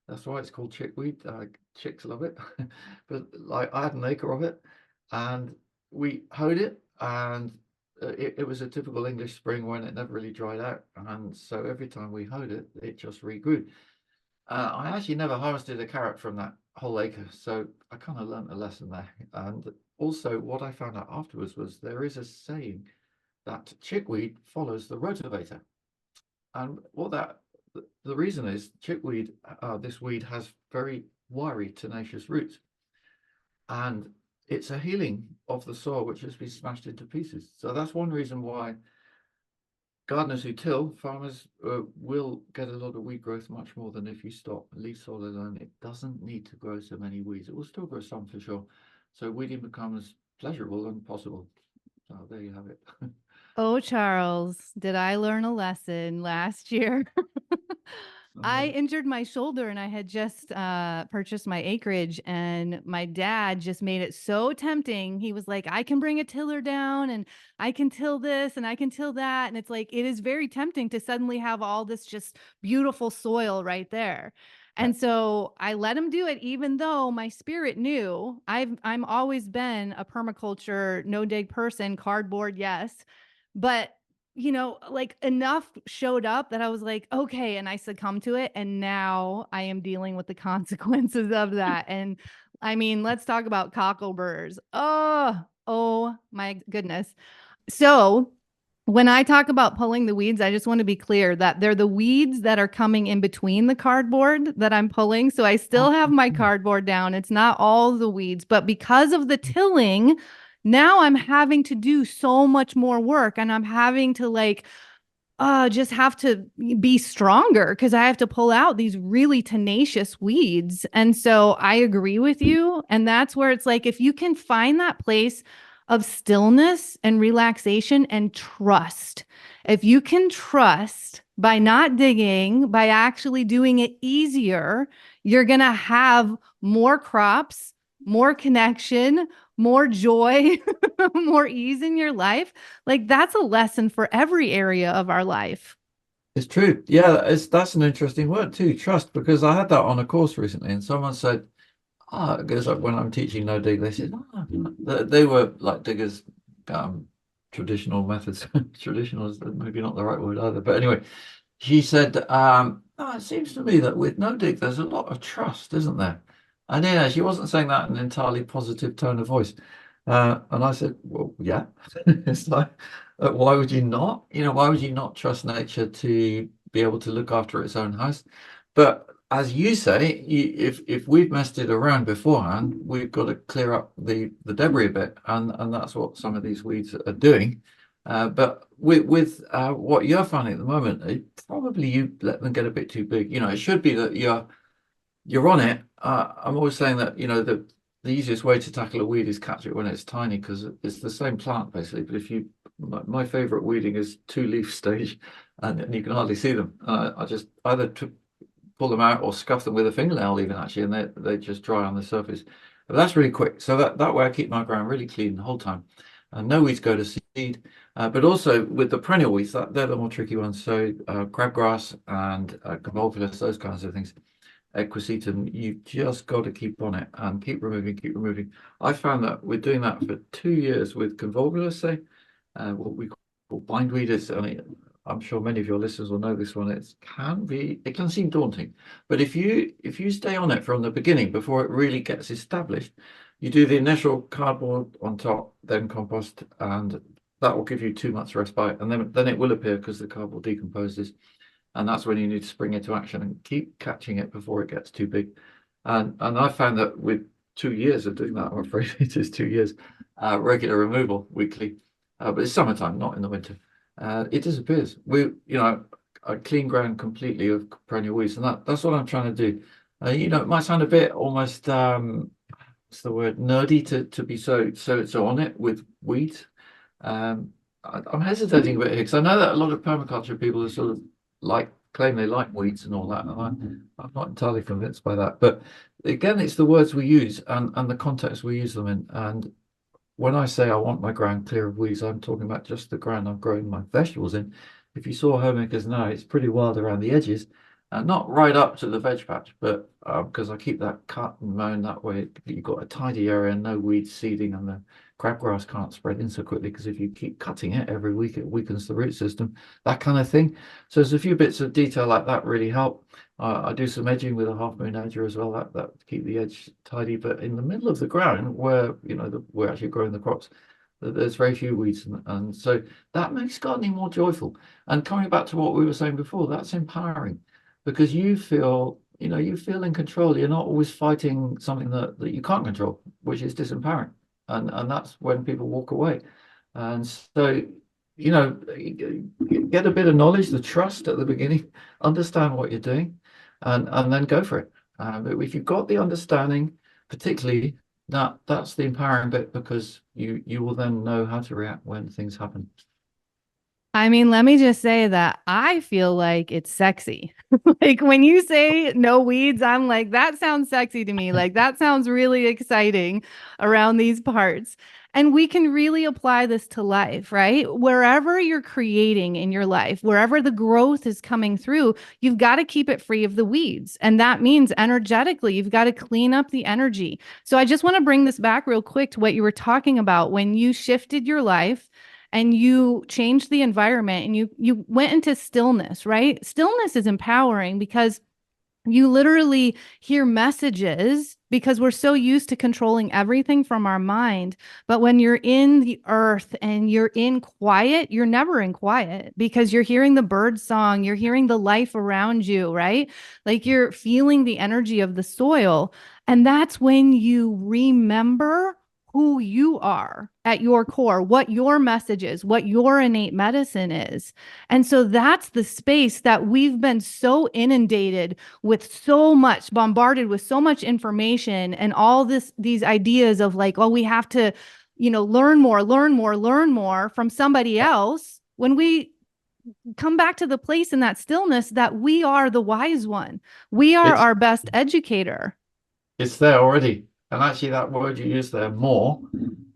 That's why it's called chickweed. Chicks love it. But like, I had an acre of it, and we hoed it, and it was a typical English spring when it never really dried out, and so every time we hoed it, it just regrew. I actually never harvested a carrot from that whole acre, so I kind of learnt a lesson there. And also, what I found out afterwards was there is a saying that chickweed follows the rotivator. And the reason is chickweed, this weed has very wiry, tenacious roots, and it's a healing of the soil which has been smashed into pieces. So that's one reason why gardeners who till, farmers will get a lot of weed growth much more than if you stop, leave soil alone. It doesn't need to grow so many weeds. It will still grow some for sure. So weeding becomes pleasurable and possible. So there you have it. Oh, Charles, did I learn a lesson last year? I injured my shoulder and I had just purchased my acreage, and my dad just made it so tempting. He was like, I can bring a tiller down and I can till this and I can till that. And it's like, it is very tempting to suddenly have all this just beautiful soil right there. Yeah. And so I let him do it, even though my spirit knew I'm always been a permaculture, no dig person, cardboard, yes. But like enough showed up that I was like, okay. And I succumbed to it. And now I am dealing with the consequences of that. And I mean, let's talk about cockleburrs. Oh my goodness. So when I talk about pulling the weeds, I just want to be clear that they're the weeds that are coming in between the cardboard that I'm pulling. So I still have my cardboard down. It's not all the weeds, but because of the tilling, now I'm having to do so much more work, and I'm having to like just have to be stronger because I have to pull out these really tenacious weeds. And so I agree with you. And that's where it's like, if you can find that place of stillness and relaxation and trust, if you can trust by not digging, by actually doing it easier, you're going to have more crops, more connection, more joy, more ease in your life. Like that's a lesson for every area of our life. It's true. Yeah, that's an interesting word too, trust, because I had that on a course recently and someone said, because when I'm teaching no dig, they said, they were like diggers, traditional methods. Traditional is maybe not the right word either. But anyway, she said, it seems to me that with no dig, there's a lot of trust, isn't there? And she wasn't saying that in an entirely positive tone of voice. And I said, well, yeah. It's like, why would you not? Why would you not trust nature to be able to look after its own house? But as you say, if we've messed it around beforehand, we've got to clear up the debris a bit, and that's what some of these weeds are doing. But with what you're finding at the moment, probably you let them get a bit too big. It should be that you're on it. I'm always saying that the easiest way to tackle a weed is catch it when it's tiny, because it's the same plant basically. But if you my favorite weeding is 2-leaf stage, and you can hardly see them. I just either pull them out or scuff them with a fingernail even actually, and they just dry on the surface. But that's really quick. So that way I keep my ground really clean the whole time. And no weeds go to seed. But also with the perennial weeds, they're the more tricky ones. So crabgrass and convolvulus, those kinds of things. Equisetum, you've just got to keep on it and keep removing, keep removing. I found that we're doing that for 2 years with convolvulus, say, what we call bindweed. I'm sure many of your listeners will know this one. It can seem daunting, but if you stay on it from the beginning before it really gets established, you do the initial cardboard on top, then compost, and that will give you 2 months respite, and then it will appear because the cardboard decomposes, and that's when you need to spring into action and keep catching it before it gets too big. And I found that with 2 years of doing that, I'm afraid it is 2 years, regular removal weekly, but it's summertime, not in the winter. It disappears. I clean ground completely of perennial weeds, and that's what I'm trying to do. It might sound a bit almost what's the word, nerdy to be so on it with weeds. I'm hesitating a bit here because I know that a lot of permaculture people are sort of claim they like weeds and all that, and I'm not entirely convinced by that. But again, it's the words we use and the context we use them in. And when I say I want my ground clear of weeds, I'm talking about just the ground I'm growing my vegetables in. If you saw homemakers now, it's pretty wild around the edges, and not right up to the veg patch, but because I keep that cut and mown that way, you've got a tidy area, no weeds seeding, and the crabgrass can't spread in so quickly because if you keep cutting it every week, it weakens the root system, that kind of thing. So there's a few bits of detail like that really help. I do some edging with a half moon edger as well, that keep the edge tidy. But in the middle of the ground where, we're actually growing the crops, there's very few weeds. And so that makes gardening more joyful. And coming back to what we were saying before, that's empowering because you feel in control. You're not always fighting something that you can't control, which is disempowering. And that's when people walk away. And so, get a bit of knowledge, the trust at the beginning, understand what you're doing, and then go for it. But if you've got the understanding, particularly that's the empowering bit, because you will then know how to react when things happen. I mean, let me just say that I feel like it's sexy. Like when you say no weeds, I'm like, that sounds sexy to me. Like that sounds really exciting around these parts. And we can really apply this to life, right? Wherever you're creating in your life, wherever the growth is coming through, you've got to keep it free of the weeds. And that means energetically, you've got to clean up the energy. So I just want to bring this back real quick to what you were talking about when you shifted your life and you changed the environment and you went into stillness, right? Stillness is empowering because you literally hear messages because we're so used to controlling everything from our mind. But when you're in the earth and you're in quiet, you're never in quiet because you're hearing the bird song, you're hearing the life around you, right? Like you're feeling the energy of the soil. And that's when you remember who you are at your core, what your message is, what your innate medicine is. And so that's the space that we've been so inundated with, so much bombarded with so much information and all these ideas of like, oh, we have to, learn more from somebody else, when we come back to the place in that stillness that we are the wise one. We are It's our best educator. it's there already. And actually that word you use there, more,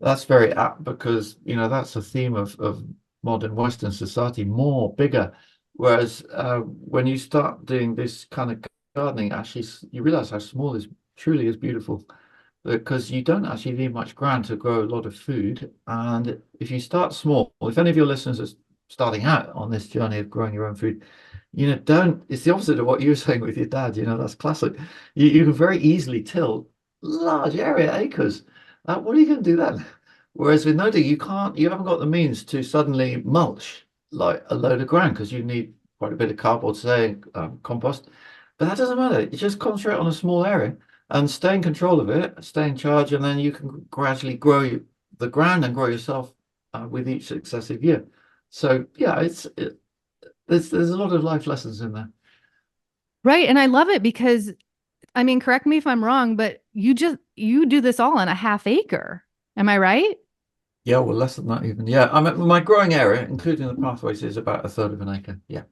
that's very apt because that's a theme of modern Western society, more, bigger. Whereas when you start doing this kind of gardening, actually you realize how small is truly is beautiful, because you don't actually need much ground to grow a lot of food. And if you start small, if any of your listeners are starting out on this journey of growing your own food, don't, it's the opposite of what you were saying with your dad, that's classic. You can very easily till large area, acres. What are you going to do then? Whereas with no dig, you haven't got the means to suddenly mulch like a load of ground, because you need quite a bit of cardboard, say, compost. But that doesn't matter. You just concentrate on a small area and stay in control of it, stay in charge, and then you can gradually grow the ground and grow yourself with each successive year. So yeah, there's a lot of life lessons in there. Right. And I love it because, I mean, correct me if I'm wrong, but you do this all on a half acre. Am I right? Yeah, well, less than that even. Yeah, my growing area, including the pathways, is about a third of an acre. Yeah,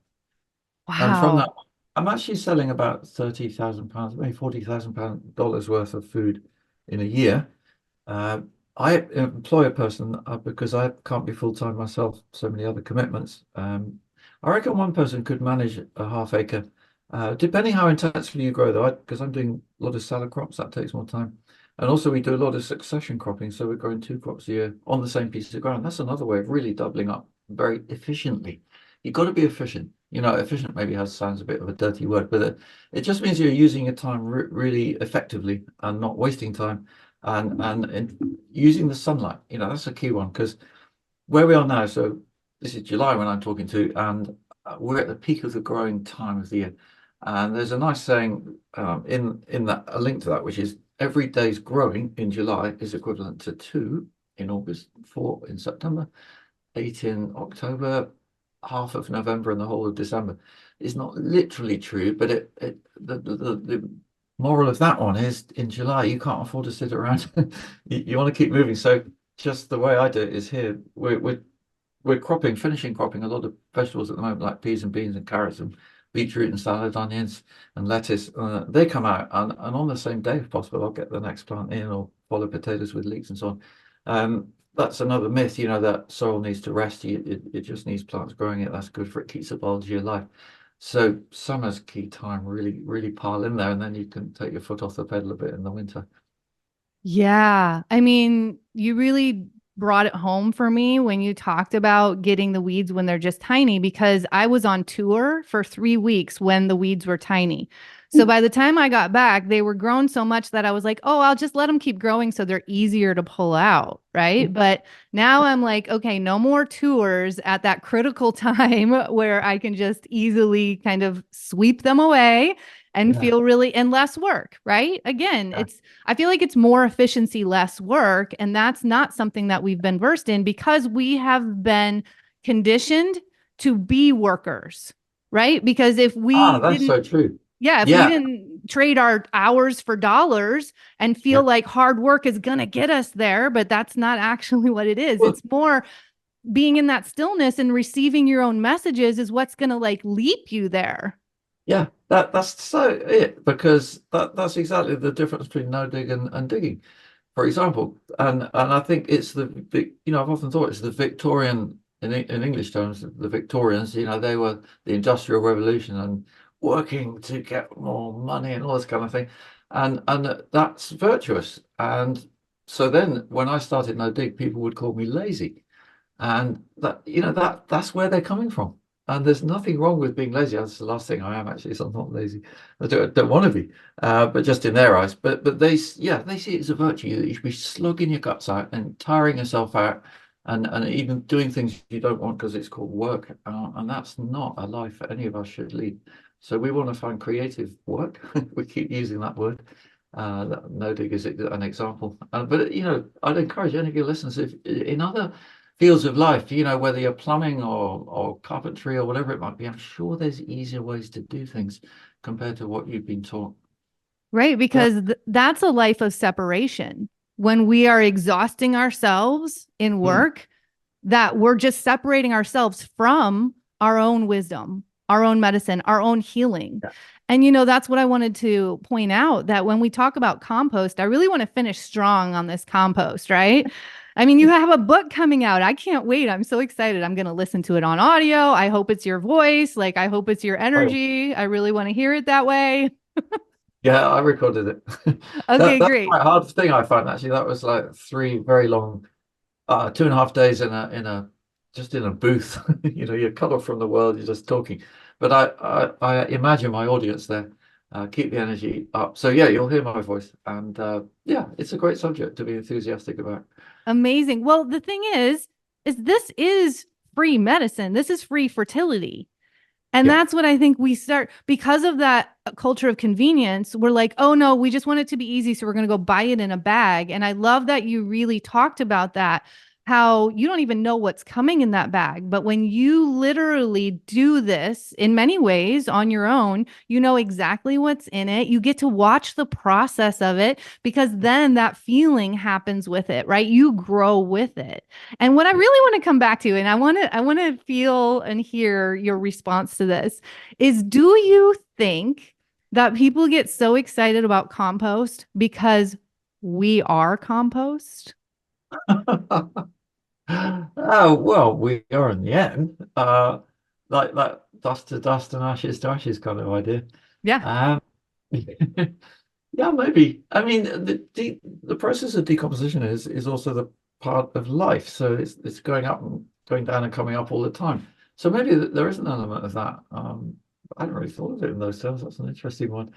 and from that, Wow. I'm actually selling about £30,000, maybe $40,000 worth of food in a year. Uh, I employ a person because I can't be full time myself. So many other commitments. I reckon one person could manage a half acre, depending how intensively you grow, though. Because I'm doing a lot of salad crops, that takes more time. And also we do a lot of succession cropping, so we're growing 2 crops a year on the same piece of ground. That's another way of really doubling up very efficiently. You've got to be efficient. Efficient maybe sounds a bit of a dirty word, but it just means you're using your time really effectively and not wasting time, and using the sunlight. That's a key one, because where we are now, so this is July when I'm talking to, and we're at the peak of the growing time of the year. And there's a nice saying in that, a link to that, which is every day's growing in July is equivalent to 2 in August, 4 in September, 8 in October, half of November, and the whole of December. It's not literally true, but the moral of that one is in July you can't afford to sit around. You want to keep moving. So just the way I do it is here we're finishing cropping a lot of vegetables at the moment, like peas and beans and carrots and beetroot and salad, onions and lettuce. They come out, and on the same day, if possible, I'll get the next plant in, or follow potatoes with leeks and so on. That's another myth, that soil needs to rest. It just needs plants growing it. That's good for it, keeps the biology alive. So summer's key time. Really, really pile in there, and then you can take your foot off the pedal a bit in the winter. Yeah. I mean, you really brought it home for me when you talked about getting the weeds when they're just tiny, because I was on tour for 3 weeks when the weeds were tiny. So by the time I got back, they were grown so much that I was like, oh, I'll just let them keep growing so they're easier to pull out. Right. But now I'm like, okay, no more tours at that critical time where I can just easily kind of sweep them away and Yeah. feel really, and less work. Right. Again, Yeah. I feel like it's more efficiency, less work. And that's not something that we've been versed in because we have been conditioned to be workers. Right. Because if we That's didn't, so true. yeah, if we Yeah. didn't trade our hours for dollars and Yeah. feel like hard work is going to get us there, but that's not actually what it is. Well, It's more being in that stillness and receiving your own messages is what's going to like leap you there. yeah, that's so it, because that's exactly the difference between no dig and digging, for example. And I think it's I've often thought it's the Victorian, in English terms, the Victorians, they were the Industrial Revolution and working to get more money and all this kind of thing. And that's virtuous. And so then when I started no dig, people would call me lazy. And that's where they're coming from. And there's nothing wrong with being lazy. That's the last thing I am, actually, so I'm not lazy. I don't want to be, but just in their eyes. But they see it as a virtue that you should be slugging your guts out and tiring yourself out, and even doing things you don't want because it's called work. And that's not a life any of us should lead. So we want to find creative work. We keep using that word. No dig is an example. But I'd encourage any of your listeners, if in other fields of life, whether you're plumbing or carpentry or whatever it might be, I'm sure there's easier ways to do things compared to what you've been taught. Right. Yeah. Because that's a life of separation. When we are exhausting ourselves in Mm. work, that we're just separating ourselves from our own wisdom, our own medicine, our own healing. Yeah. And, that's what I wanted to point out, that when we talk about compost, I really want to finish strong on this compost, right? I mean, you have a book coming out. I can't wait. I'm so excited. I'm going to listen to it on audio. I hope it's your voice. Like, I hope it's your Oh, energy. I really want to hear it that way. yeah, I recorded it. Okay, That's great. quite a hard thing I found, actually. That was like 3 very long, 2.5 days just in a booth. You're cut off from the world, you're just talking. But I imagine my audience there. Keep the energy up. So yeah, you'll hear my voice. And yeah, it's a great subject to be enthusiastic about. Amazing. Well, the thing is this is free medicine. This is free fertility. And Yeah. that's what I think we start, because of that culture of convenience. We're like, oh no, we just want it to be easy. So we're going to go buy it in a bag. And I love that you really talked about that, how you don't even know what's coming in that bag. But when you literally do this in many ways on your own, you know exactly what's in it. You get to watch the process of it, because then that feeling happens with it, right? You grow with it. And what I really want to come back to, and I want to feel and hear your response to this, is, do you think that people get so excited about compost because we are compost? Oh, well, we are in the end. Like that dust to dust and ashes to ashes kind of idea. Yeah. Um, yeah, maybe. I mean, the process of decomposition is also the part of life. So it's going up and going down and coming up all the time. So maybe there is an element of that. I hadn't really thought of it in those terms. That's an interesting one.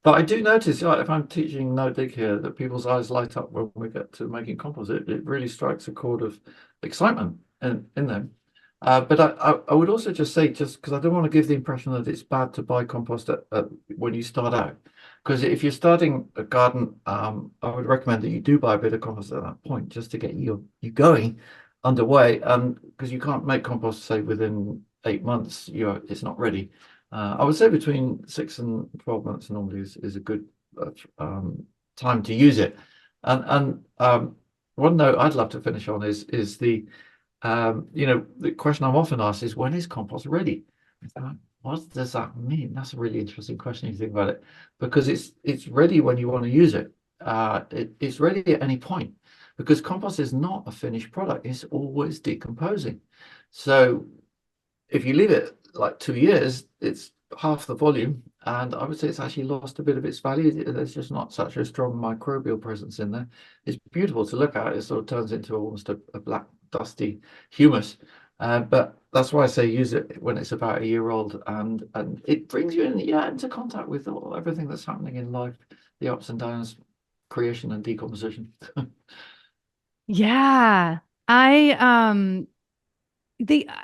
But I do notice, like, if I'm teaching no dig here, that people's eyes light up when we get to making compost. It really strikes a chord of excitement in them. But I would also just say, just because I don't want to give the impression that it's bad to buy compost when you start out. Because if you're starting a garden, I would recommend that you do buy a bit of compost at that point, just to get you going underway. Because you can't make compost, say, within 8 months, it's not ready. I would say between 6 and 12 months normally is a good time to use it. And one note I'd love to finish on is the question I'm often asked is, when is compost ready? What does that mean? That's a really interesting question if you think about it, because it's ready when you want to use it. It's ready at any point, because compost is not a finished product. It's always decomposing. So if you leave it like 2 years, it's half the volume, and I would say it's actually lost a bit of its value. There's just not such a strong microbial presence in there. It's beautiful to look at. It sort of turns into almost a black, dusty humus. But that's why I say use it when it's about a year old, and it brings you in, yeah, into contact with everything that's happening in life, the ups and downs, creation and decomposition. Yeah. I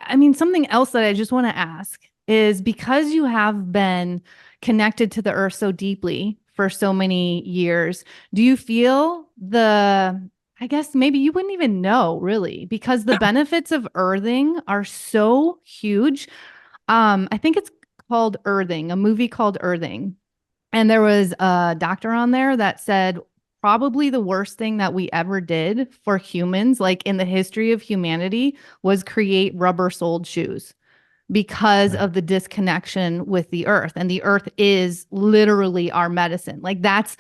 I mean, something else that I just want to ask is because you have been connected to the earth so deeply for so many years, do you feel I guess maybe you wouldn't even know really, because the benefits of earthing are so huge. I think it's called Earthing, a movie called Earthing. And there was a doctor on there that said probably the worst thing that we ever did for humans, like in the history of humanity, was create rubber soled shoes because Yeah. of the disconnection with the earth. And the earth is literally our medicine. Like Mm.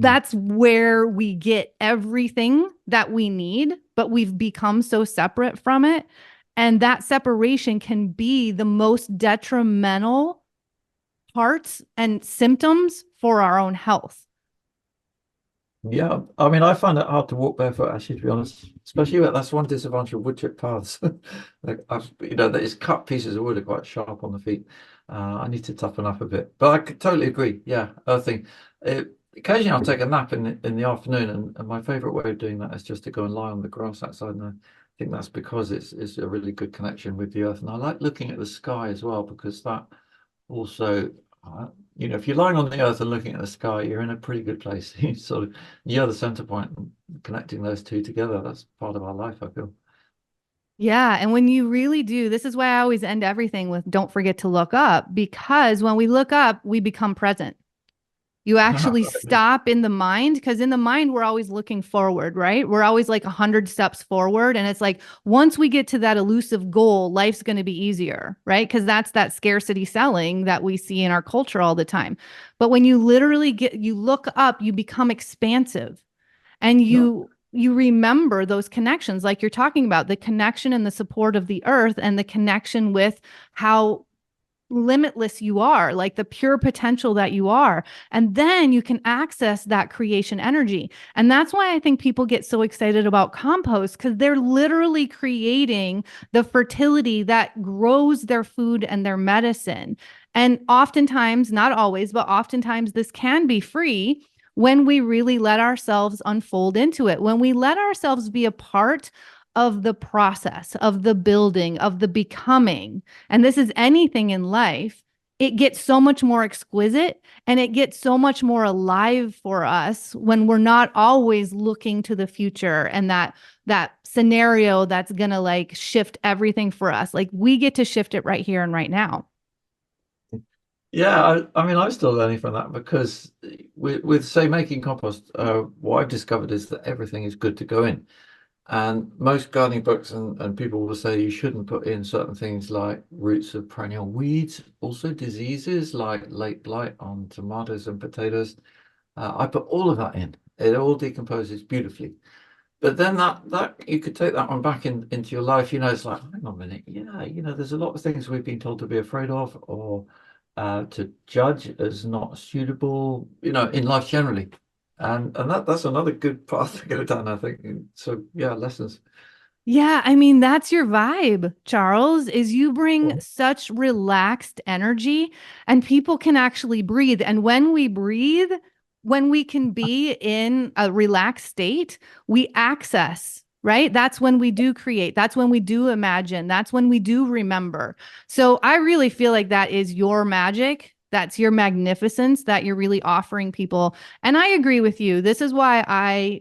that's where we get everything that we need, but we've become so separate from it. And that separation can be the most detrimental parts and symptoms for our own health. Yeah, I mean, I find it hard to walk barefoot, actually, to be honest. Especially that's one disadvantage of wood chip paths. Like these cut pieces of wood are quite sharp on the feet. I need to toughen up a bit, but I could totally agree. Yeah, earthing. Occasionally, I'll take a nap in the afternoon, and my favorite way of doing that is just to go and lie on the grass outside. And I think that's because it's a really good connection with the earth. And I like looking at the sky as well, because that also, uh, if you're lying on the earth and looking at the sky, you're in a pretty good place. You sort of, you're the center point, and connecting those two together. That's part of our life, I feel. Yeah. And when you really do, this is why I always end everything with don't forget to look up, because when we look up, we become present. You actually Right. stop in the mind, because in the mind, we're always looking forward, right? We're always like 100 steps forward. And it's like, once we get to that elusive goal, life's going to be easier, right? Because that's that scarcity selling that we see in our culture all the time. But when you literally you look up, you become expansive and Yeah. you remember those connections like you're talking about, the connection and the support of the earth and the connection with how limitless you are, like the pure potential that you are. And then you can access that creation energy. And that's why I think people get so excited about compost, because they're literally creating the fertility that grows their food and their medicine. And oftentimes, not always, but oftentimes this can be free when we really let ourselves unfold into it, when we let ourselves be a part of the process, of the building, of the becoming. And this is anything in life. It gets so much more exquisite and it gets so much more alive for us when we're not always looking to the future and that scenario that's going to like shift everything for us. Like we get to shift it right here and right now. Yeah, I mean, I'm still learning from that because with say making compost, what I've discovered is that everything is good to go in. And most gardening books and people will say you shouldn't put in certain things like roots of perennial weeds, also diseases like late blight on tomatoes and potatoes. I put all of that in. It all decomposes beautifully. But then that you could take that one back into your life. It's like, hang on a minute. Yeah, there's a lot of things we've been told to be afraid of or to judge as not suitable, in life generally. And that's another good path to go down, I think. So yeah, lessons. Yeah, I mean, that's your vibe, Charles, is you bring Cool. such relaxed energy and people can actually breathe. And when we breathe, when we can be in a relaxed state, we access, right? That's when we do create. That's when we do imagine. That's when we do remember. So I really feel like that is your magic. That's your magnificence that you're really offering people. And I agree with you. This is why I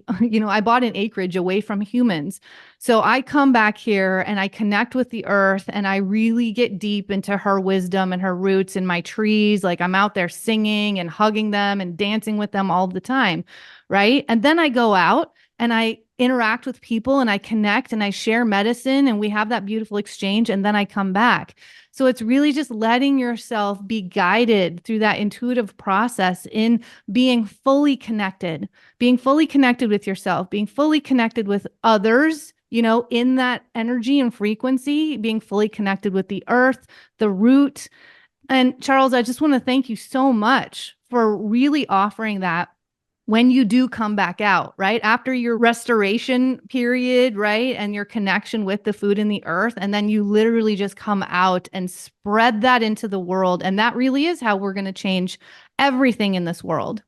bought an acreage away from humans, so I come back here and I connect with the earth and I really get deep into her wisdom and her roots in my trees. Like I'm out there singing and hugging them and dancing with them all the time. Right. And then I go out and I interact with people and I connect and I share medicine and we have that beautiful exchange. And then I come back. So it's really just letting yourself be guided through that intuitive process in being fully connected with yourself, being fully connected with others, in that energy and frequency, being fully connected with the earth, the root, And Charles, I just want to thank you so much for really offering that when you do come back out, right? After your restoration period, right? And your connection with the food and the earth. And then you literally just come out and spread that into the world. And that really is how we're going to change everything in this world.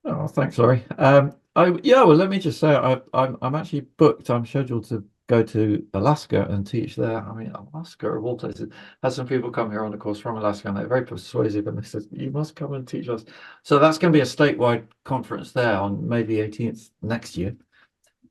Oh, thanks, Laurie. Yeah, well, let me just say, I'm actually booked. I'm scheduled to go to Alaska and teach there. I mean, Alaska of all places. Had some people come here on the course from Alaska, and they're very persuasive, and they said, "You must come and teach us." So that's going to be a statewide conference there on May the 18th next year.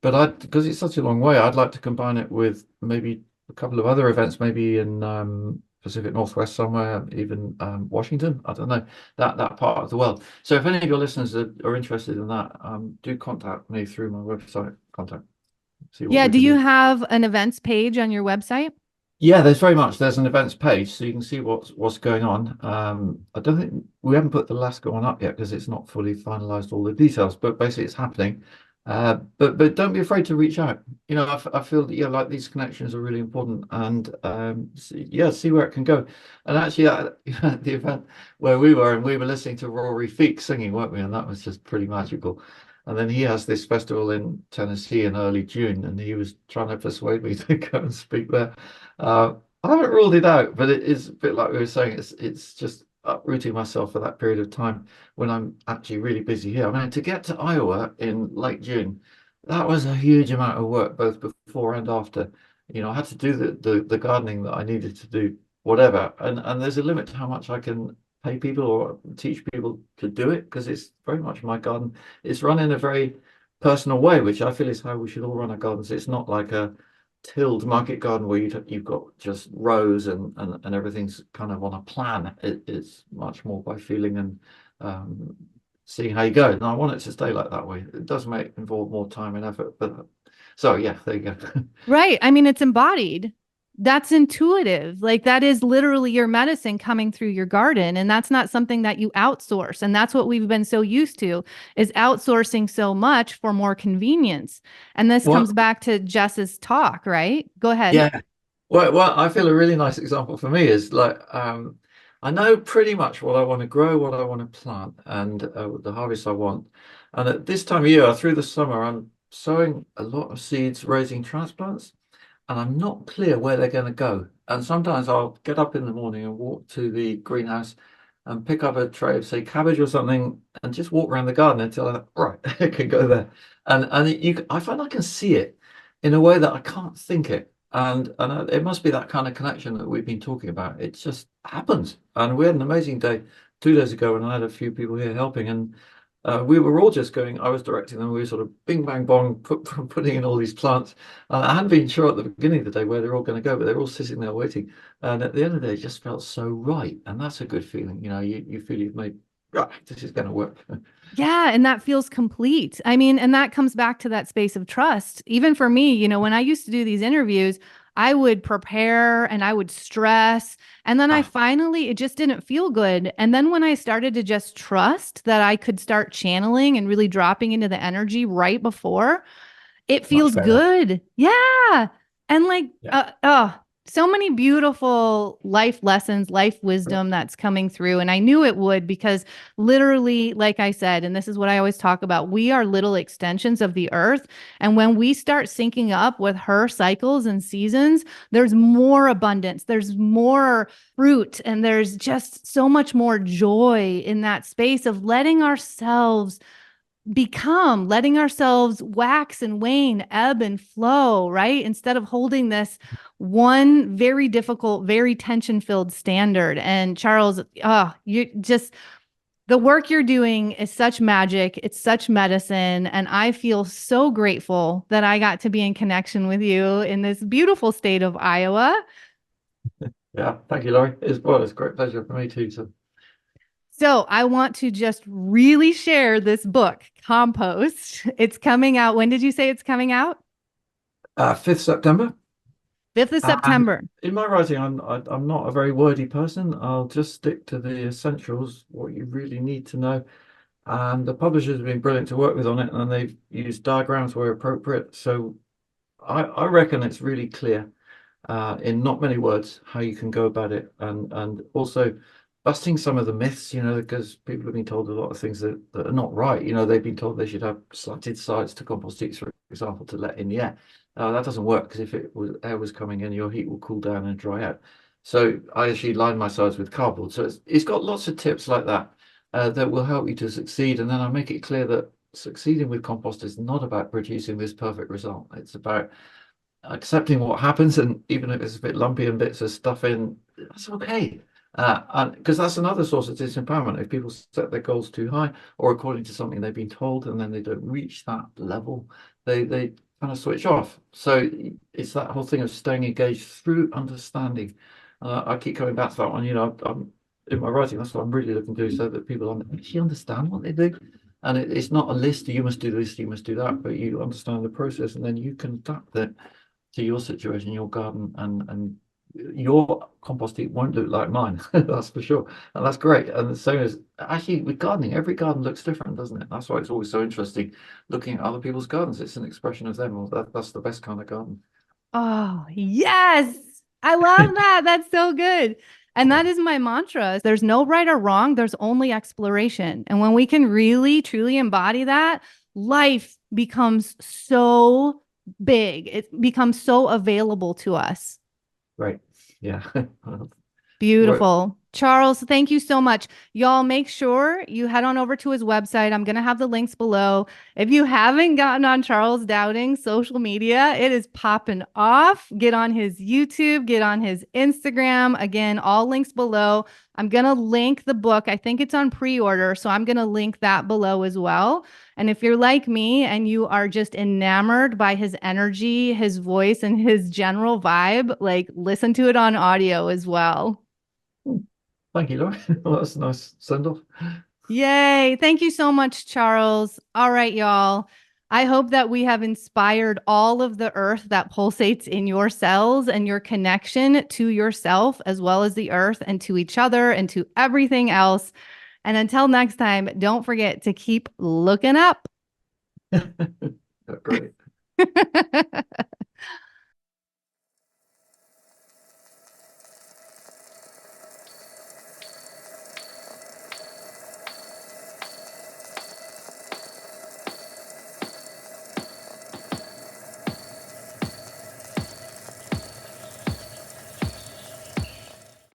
But because it's such a long way, I'd like to combine it with maybe a couple of other events, maybe in Pacific Northwest somewhere, even Washington. I don't know, that part of the world. So if any of your listeners are interested in that, do contact me through my website contact. See what Yeah. we Do can you do. have an events page on your website? Yeah, there's an events page, so you can see what's going on. I don't think we haven't put the Alaska one up yet because it's not fully finalized all the details, but basically it's happening. But don't be afraid to reach out. You know, I feel that, yeah, like these connections are really important, and see where it can go. And actually, the event where we were listening to Rory Feek singing, weren't we? And that was just pretty magical. And then he has this festival in Tennessee in early June, and he was trying to persuade me to go and speak there. I haven't ruled it out, but it is a bit like we were saying. It's just uprooting myself for that period of time when I'm actually really busy here. I mean, to get to Iowa in late June, that was a huge amount of work, both before and after. You know, I had to do the gardening that I needed to do, whatever. And there's a limit to how much I can pay people or teach people to do it because it's very much my garden. It's run in a very personal way, which I feel is how we should all run our gardens. It's not like a tilled market garden where you've got just rows and everything's kind of on a plan. It's much more by feeling and seeing how you go. And I want it to stay like that way. It does involve more time and effort, but so yeah, there you go. Right. I mean, it's embodied. That's intuitive. Like that is literally your medicine coming through your garden. And that's not something that you outsource. And that's what we've been so used to is outsourcing so much for more convenience. And this Well, comes back to Jess's talk, right? Go ahead. yeah. Well, I feel a really nice example for me is like I know pretty much what I want to grow, what I want to plant, and the harvest I want. And at this time of year, through the summer, I'm sowing a lot of seeds, raising transplants, and I'm not clear where they're going to go. And sometimes I'll get up in the morning and walk to the greenhouse and pick up a tray of, say, cabbage or something, and just walk around the garden until right, it can go there. I find I can see it in a way that I can't think it. And it must be that kind of connection that we've been talking about. It just happens. And we had an amazing day 2 days ago, and I had a few people here helping, and we were all just going. I was directing them. We were sort of bing bang bong, putting in all these plants. I hadn't been sure at the beginning of the day where they're all going to go, but they're all sitting there waiting. And at the end of the day, it just felt so right, and that's a good feeling. You know, you feel you've made right. This is going to work. Yeah. And that feels complete. I mean, and that comes back to that space of trust. Even for me, when I used to do these interviews, I would prepare and I would stress. And then Ah, it just didn't feel good. And then when I started to just trust that I could start channeling and really dropping into the energy right before, it much feels better. good. Yeah. And like, Yeah. so many beautiful life lessons, life wisdom that's coming through. And I knew it would because literally, like I said, and this is what I always talk about, we are little extensions of the earth. And when we start syncing up with her cycles and seasons, there's more abundance, there's more fruit, and there's just so much more joy in that space of letting ourselves wax and wane, ebb and flow, right? Instead of holding this one very difficult, very tension filled standard. And Charles, the work you're doing is such magic. It's such medicine. And I feel so grateful that I got to be in connection with you in this beautiful state of Iowa. Yeah. Thank you, Laurie. It's a great pleasure for me too. So, So I want to just really share this book, Compost. It's coming out. When did you say it's coming out? 5th September. 5th of And September. in my writing, I'm not a very wordy person. I'll just stick to the essentials, what you really need to know. And the publishers have been brilliant to work with on it, and they've used diagrams where appropriate. So I reckon it's really clear in not many words how you can go about it, and also busting some of the myths, because people have been told a lot of things that are not right. They've been told they should have slanted sides to compost heats, for example, to let in the air. That doesn't work, because if air was coming in, your heat will cool down and dry out. So I actually line my sides with cardboard. So it's got lots of tips like that that will help you to succeed. And then I make it clear that succeeding with compost is not about producing this perfect result. It's about accepting what happens, and even if it's a bit lumpy and bits of stuff in, that's okay. And because that's another source of disempowerment. If people set their goals too high, or according to something they've been told, and then they don't reach that level, they kind of switch off. So it's that whole thing of staying engaged through understanding. I keep coming back to that one. I'm in my writing. That's what I'm really looking to do, so that people actually understand what they do. And it's not a list. You must do this, you must do that, but you understand the process, and then you can adapt it to your situation, your garden, and your compost heap won't look like mine. That's for sure, and that's great. And the same as actually with gardening, every garden looks different, doesn't it? That's why it's always so interesting looking at other people's gardens. It's an expression of them. Well, that's the best kind of garden. Oh, yes. I love that. That's so good. And Yeah, that is my mantra. There's no right or wrong. There's only exploration. And when we can really, truly embody that, life becomes so big. It becomes so available to us. great. Yeah. Right. Beautiful. Charles, thank you so much. Y'all make sure you head on over to his website. I'm going to have the links below. If you haven't gotten on Charles Dowding social media, it is popping off. Get on his YouTube, get on his Instagram. Again, all links below. I'm going to link the book. I think it's on pre-order, so I'm going to link that below as well. And if you're like me and you are just enamored by his energy, his voice, and his general vibe, like listen to it on audio as well. Thank you, Laurie. Well, that's a nice send off. Yay. Thank you so much, Charles. All right, y'all. I hope that we have inspired all of the earth that pulsates in your cells and your connection to yourself, as well as the earth and to each other and to everything else. And until next time, don't forget to keep looking up. Great.